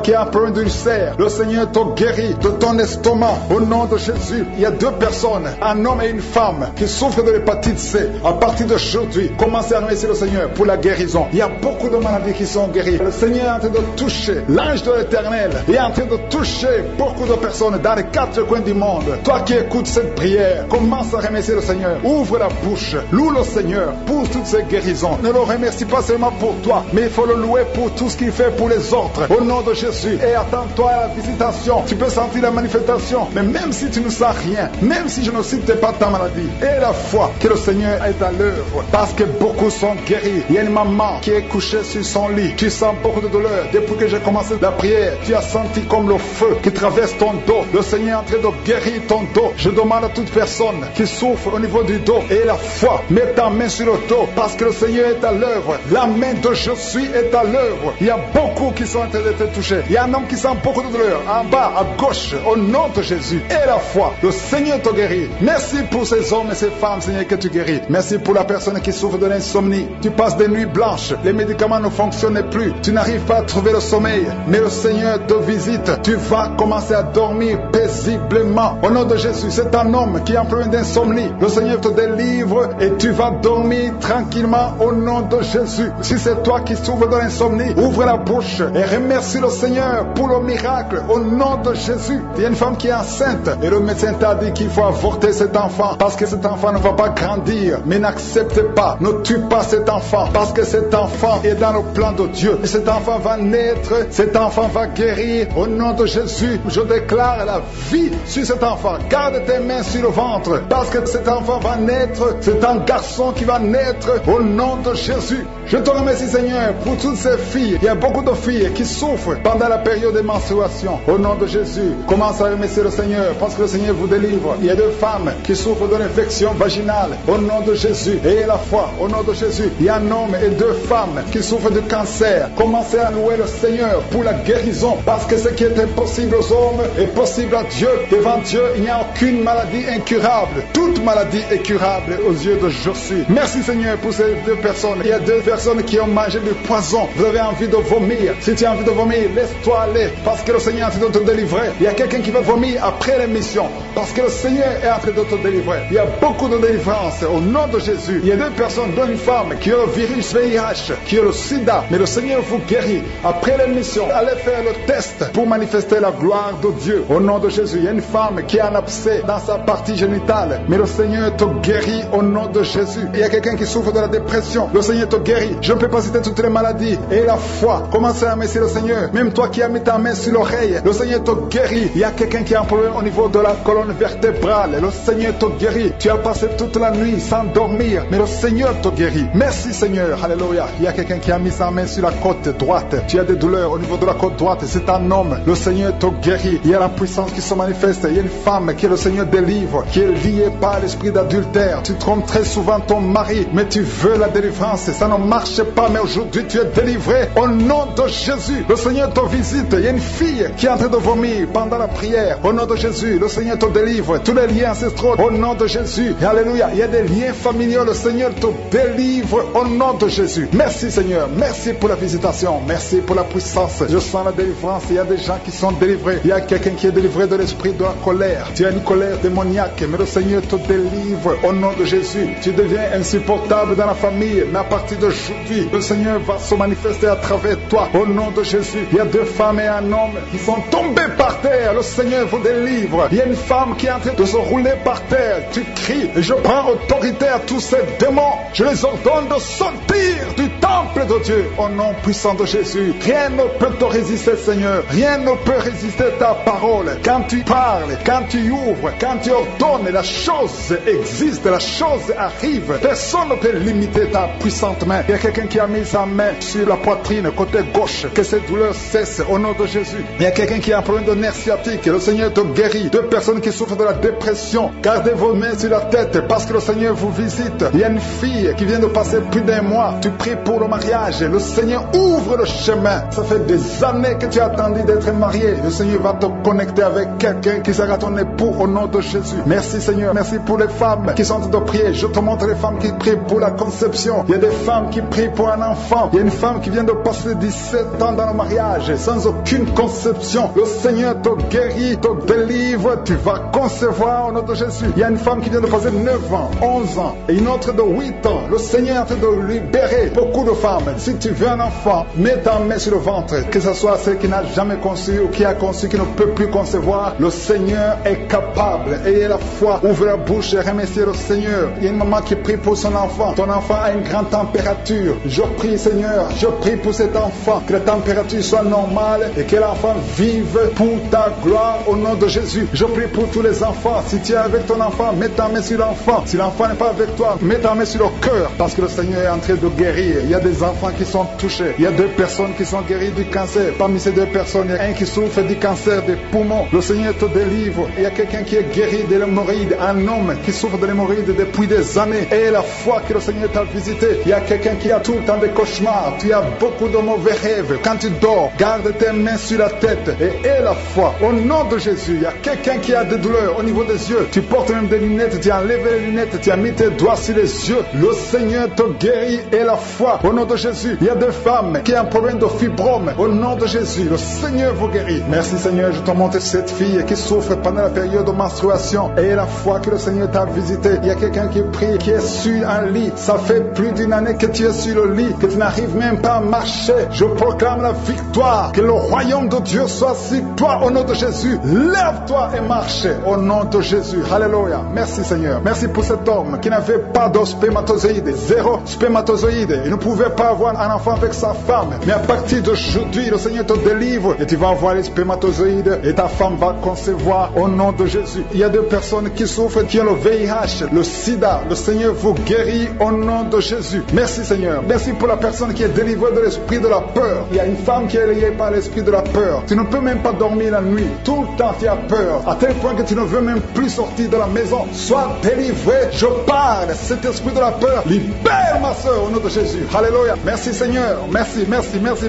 qui as un problème d'ulcère, le Seigneur te guérit de ton estomac. Au nom de Jésus, il y a 2 personnes, un homme et une femme, qui souffrent de l'hépatite C. À partir d'aujourd'hui, commencez à remercier le Seigneur pour la guérison. Il y a beaucoup de maladies qui sont guéries. Le Seigneur est en train de toucher l'ange de l'Éternel. Il est en train de toucher beaucoup de personnes dans les 4 coins du monde. Toi qui écoutes cette prière, commence à remercier le Seigneur. Ouvre la bouche, loue le Seigneur pour toutes ces guérisons. Ne le remercie pas seulement pour toi, mais il faut le louer pour tout ce qu'il fait pour les autres. Au nom de Jésus, et attends-toi à la visitation. Tu peux sentir la manifestation, mais même si tu ne sens rien, même si je ne cite pas ta maladie, et la foi que le Seigneur est à l'œuvre, parce que beaucoup sont guéris. Il y a une maman qui est couchée sur son lit. Tu sens beaucoup de douleur. Depuis que j'ai commencé la prière, tu as senti comme le feu qui traverse ton dos. Le Seigneur est en train de guérir ton dos. Je demande à toute personne qui souffre au niveau du dos et la foi, mets ta main sur le dos parce que le Seigneur est à l'œuvre. La main de Jésus est à l'œuvre. Il y a beaucoup qui sont en train d'être touchés. Il y a un homme qui sent beaucoup de douleur en bas, à gauche, au nom de Jésus. Et la foi, le Seigneur te guérit. Merci pour ces hommes et ces femmes, Seigneur, que tu guéris. Merci pour la personne qui souffre de l'insomnie. Tu passes des nuits blanches. Les médicaments ne fonctionnent plus. Tu n'arrives pas à trouver le sommeil. Mais le Seigneur te visite. Tu vas commencer à dormir paisiblement. Au nom de Jésus, c'est un homme qui est en problème d'insomnie. Le Seigneur te délivre et tu vas dormir tranquillement au nom de Jésus. Si c'est toi qui souffres de l'insomnie, ouvre la bouche et remercie le Seigneur pour le miracle au nom de Jésus. Il y a une femme qui est enceinte et le médecin t'a dit qu'il faut avorter cet enfant parce que cet enfant ne va pas grandir. Mais n'accepte pas, ne tue pas cet enfant parce que cet enfant est dans le plan de Dieu. Et cet enfant va naître, cet enfant va guérir au nom de Jésus. Je déclare la vie sur cet enfant. Garde tes mains sur le ventre parce que cet enfant va naître. C'est un garçon qui va naître au nom de Jésus. Je te remercie Seigneur pour toutes ces filles. Il y a beaucoup de filles qui souffrent pendant la période de menstruation. Au nom de Jésus, commence à remercier le Seigneur parce que le Seigneur vous délivre. Il y a 2 femmes qui souffrent de l'infection vaginale. Au nom de Jésus, ayez la foi. Au nom de Jésus, il y a un homme et 2 femmes qui souffrent de cancer. Commencez à louer le Seigneur pour la guérison parce que ce qui est impossible aux hommes est possible à Dieu. Devant Dieu, il n'y a aucune maladie incurable. Toute maladie est curable aux yeux de Jésus. Merci Seigneur pour ces 2 personnes. Il y a 2 personnes qui ont mangé du poison, vous avez envie de vomir. Si tu as envie de vomir, laisse-toi aller, parce que le Seigneur est en train de te délivrer. Il y a quelqu'un qui va vomir après l'émission, parce que le Seigneur est en train de te délivrer. Il y a beaucoup de délivrance au nom de Jésus. Il y a 2 personnes, dont une femme qui a le virus VIH, qui a le sida, mais le Seigneur vous guérit. Après l'émission, allez faire le test pour manifester la gloire de Dieu au nom de Jésus. Il y a une femme qui a un abcès dans sa partie génitale, mais le Seigneur te guérit au nom de Jésus. Il y a quelqu'un qui souffre de la dépression, le Seigneur te guérit. Je ne peux pas citer toutes les maladies. Et la foi, commencez à remercier le Seigneur. Même toi qui as mis ta main sur l'oreille, le Seigneur te guérit. Il y a quelqu'un qui a un problème au niveau de la colonne vertébrale, le Seigneur te guérit. Tu as passé toute la nuit sans dormir, mais le Seigneur te guérit. Merci Seigneur, alléluia. Il y a quelqu'un qui a mis sa main sur la côte droite. Tu as des douleurs au niveau de la côte droite, c'est un homme. Le Seigneur te guérit. Il y a la puissance qui se manifeste. Il y a une femme que le Seigneur délivre, qui est liée par l'esprit d'adultère. Tu trompes très souvent ton mari, mais tu veux la délivrance. Ça ne marche pas, mais aujourd'hui tu es délivré au nom de Jésus. Le Seigneur te visite. Il y a une fille qui est en train de vomir pendant la prière. Au nom de Jésus, le Seigneur te délivre. Tous les liens ancestraux, au nom de Jésus. Alléluia. Il y a des liens familiaux. Le Seigneur te délivre au nom de Jésus. Merci Seigneur. Merci pour la visitation. Merci pour la puissance. Je sens la délivrance. Il y a des gens qui sont délivrés. Il y a quelqu'un qui est délivré de l'esprit de la colère. Tu as une colère démoniaque, mais le Seigneur te délivre au nom de Jésus. Tu deviens insupportable dans la famille, mais à partir d'aujourd'hui, le Seigneur va se manifester à travers toi au nom de Jésus. Il y a 2 femmes et un homme qui sont tombés par terre. Le Seigneur vous délivre. Il y a une femme qui est en train de se rouler par terre. Tu cries et je prends autorité à tous ces démons. Je les ordonne de sortir du temple de Dieu au nom puissant de Jésus. Rien ne peut te résister, Seigneur. Rien ne peut résister ta parole. Quand tu parles, quand tu ouvres, quand tu ordonnes, la chose existe, la chose arrive. Personne ne peut limiter ta puissante main. Il y a quelqu'un qui a mis sa main sur la poitrine, côté gauche. Que cette douleur cesse au nom de Jésus. Il y a quelqu'un qui a un problème de nerf sciatique. Le Seigneur te guérit. 2 personnes qui souffrent de la dépression. Gardez vos mains sur la tête parce que le Seigneur vous visite. Il y a une fille qui vient de passer plus d'1 mois. Tu pries pour le mariage. Le Seigneur ouvre le chemin. Ça fait des années que tu as attendu d'être marié. Le Seigneur va te connecter avec quelqu'un qui sera ton époux au nom de Jésus. Merci Seigneur. Merci pour les femmes qui sont en train de prier. Je te montre les femmes qui prient pour la conception. Il y a des femmes qui prient pour un enfant. Il y a une femme qui vient de passer 17 ans dans le mariage sans aucune conception. Le Seigneur te guérit, te délivre. Tu vas concevoir au nom de Jésus. Il y a une femme qui vient de passer 9 ans, 11 ans et une autre de 8 ans. Le Seigneur est en train de libérer beaucoup de femmes. Si tu veux un enfant, mets ta main sur le ventre. Que ce soit celle qui n'a jamais conçu ou qui a conçu, qui ne peut plus concevoir. Le Seigneur est capable. Ayez la foi. Ouvre la bouche et remerciez le Seigneur. Il y a une maman qui prie pour son enfant. Ton enfant a une grande température. Je prie Seigneur, je prie pour cet enfant. Que la température soit normale et que l'enfant vive pour ta gloire au nom de Jésus. Je prie pour tous les enfants. Si tu es avec ton enfant, mets ta main sur l'enfant. Si l'enfant n'est pas avec toi, mets ta main sur le cœur. Parce que le Seigneur est en train de guérir. Il y a des enfants qui sont touchés. Il y a 2 personnes qui sont guéries du cancer. Parmi ces 2 personnes, il y a un qui souffre du cancer des poumons. Le Seigneur te délivre. Il y a quelqu'un qui est guéri de l'hémorroïde. Un homme qui souffre de l'hémorroïde depuis des années. Et la foi que le Seigneur t'a visité. Il y a quelqu'un qui a tout le temps des cauchemars. Tu as beaucoup de mauvais rêves. Quand tu dors, garde tes mains sur la tête et aie la foi. Au nom de Jésus, il y a quelqu'un qui a des douleurs au niveau des yeux. Tu portes même des lunettes. Tu as enlevé les lunettes. Tu as mis tes doigts sur les yeux. Le Seigneur te guérit et la foi. Au nom de Jésus, il y a des femmes qui ont un problème de fibrome. Au nom de Jésus, le Seigneur vous guérit. Merci Seigneur, je te montre cette fille qui souffre pendant la période de menstruation. Et la foi que le Seigneur t'a visité. Il y a quelqu'un qui prie, qui est sur un lit. Ça fait plus d'1 année que tu es sur le lit, que tu n'arrives même pas à marcher. Je proclame la victoire. Que le royaume de Dieu soit sur toi au nom de Jésus. Lève-toi et marche au nom de Jésus. Alléluia. Merci Seigneur. Merci pour cet homme qui n'avait pas de spermatozoïde. 0 spermatozoïde. Il ne pouvait pas avoir un enfant avec sa femme. Mais à partir d'aujourd'hui, le Seigneur te délivre et tu vas avoir les spermatozoïdes et ta femme va concevoir au nom de Jésus. Il y a 2 personnes qui souffrent, qui ont le VIH, le sida. Le Seigneur vous guérit au nom de Jésus. Merci Seigneur. Merci pour la personne qui est délivrée de l'esprit de la peur. Il y a une femme qui est liée par l'esprit de la peur. Tu ne peux même pas dormir la nuit. Tout le temps tu as peur. À tel point que tu ne veux même plus sortir de la maison. Sois délivré. Je parle. Cet esprit de la peur, libère ma soeur au nom de Jésus. Alléluia. Merci Seigneur. Merci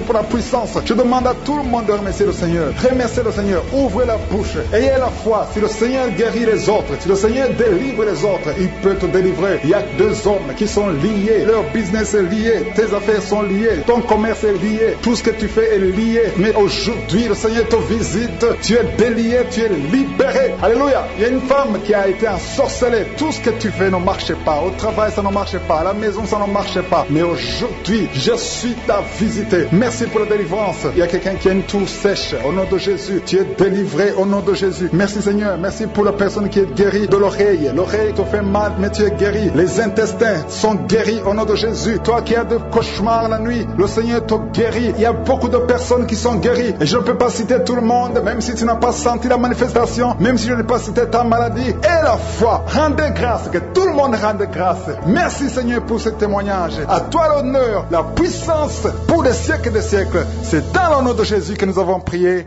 pour la puissance. Je demande à tout le monde de remercier le Seigneur. Remerciez le Seigneur. Ouvrez la bouche. Ayez la foi. Si le Seigneur guérit les autres, si le Seigneur délivre les autres, il peut te délivrer. Il y a 2 hommes qui sont liés. Leur business est lié. Tes affaires sont liées. Ton commerce est lié. Tout ce que tu fais est lié. Mais aujourd'hui, le Seigneur te visite. Tu es délié. Tu es libéré. Alléluia. Il y a une femme qui a été ensorcelée. Tout ce que tu fais ne marchait pas. Au travail, ça ne marchait pas. À la maison, ça ne marchait pas. Mais aujourd'hui, je suis ta visité. Merci pour la délivrance. Il y a quelqu'un qui a une toux sèche. Au nom de Jésus, tu es délivré au nom de Jésus. Merci Seigneur. Merci pour la personne qui est guérie de l'oreille. L'oreille te fait mal, mais tu es guéri. Les intestins sont guéris au nom de Jésus. Toi qui as de cauchemars la nuit, le Seigneur te guérit. Il y a beaucoup de personnes qui sont guéries. Et je ne peux pas citer tout le monde, même si tu n'as pas senti la manifestation, même si je n'ai pas cité ta maladie. Et la foi, rendez grâce, que tout le monde rende grâce. Merci Seigneur pour ce témoignage. À toi l'honneur, la puissance pour des siècles et des siècles. C'est dans le nom de Jésus que nous avons prié.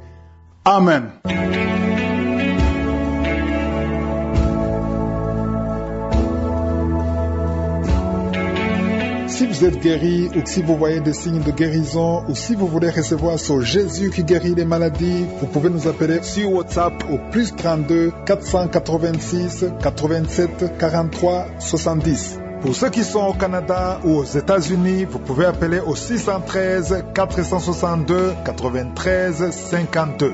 Amen. Si vous êtes guéri ou si vous voyez des signes de guérison ou si vous voulez recevoir ce Jésus qui guérit les maladies, vous pouvez nous appeler sur WhatsApp au +32 486 87 43 70. Pour ceux qui sont au Canada ou aux États-Unis, vous pouvez appeler au 613 462 93 52.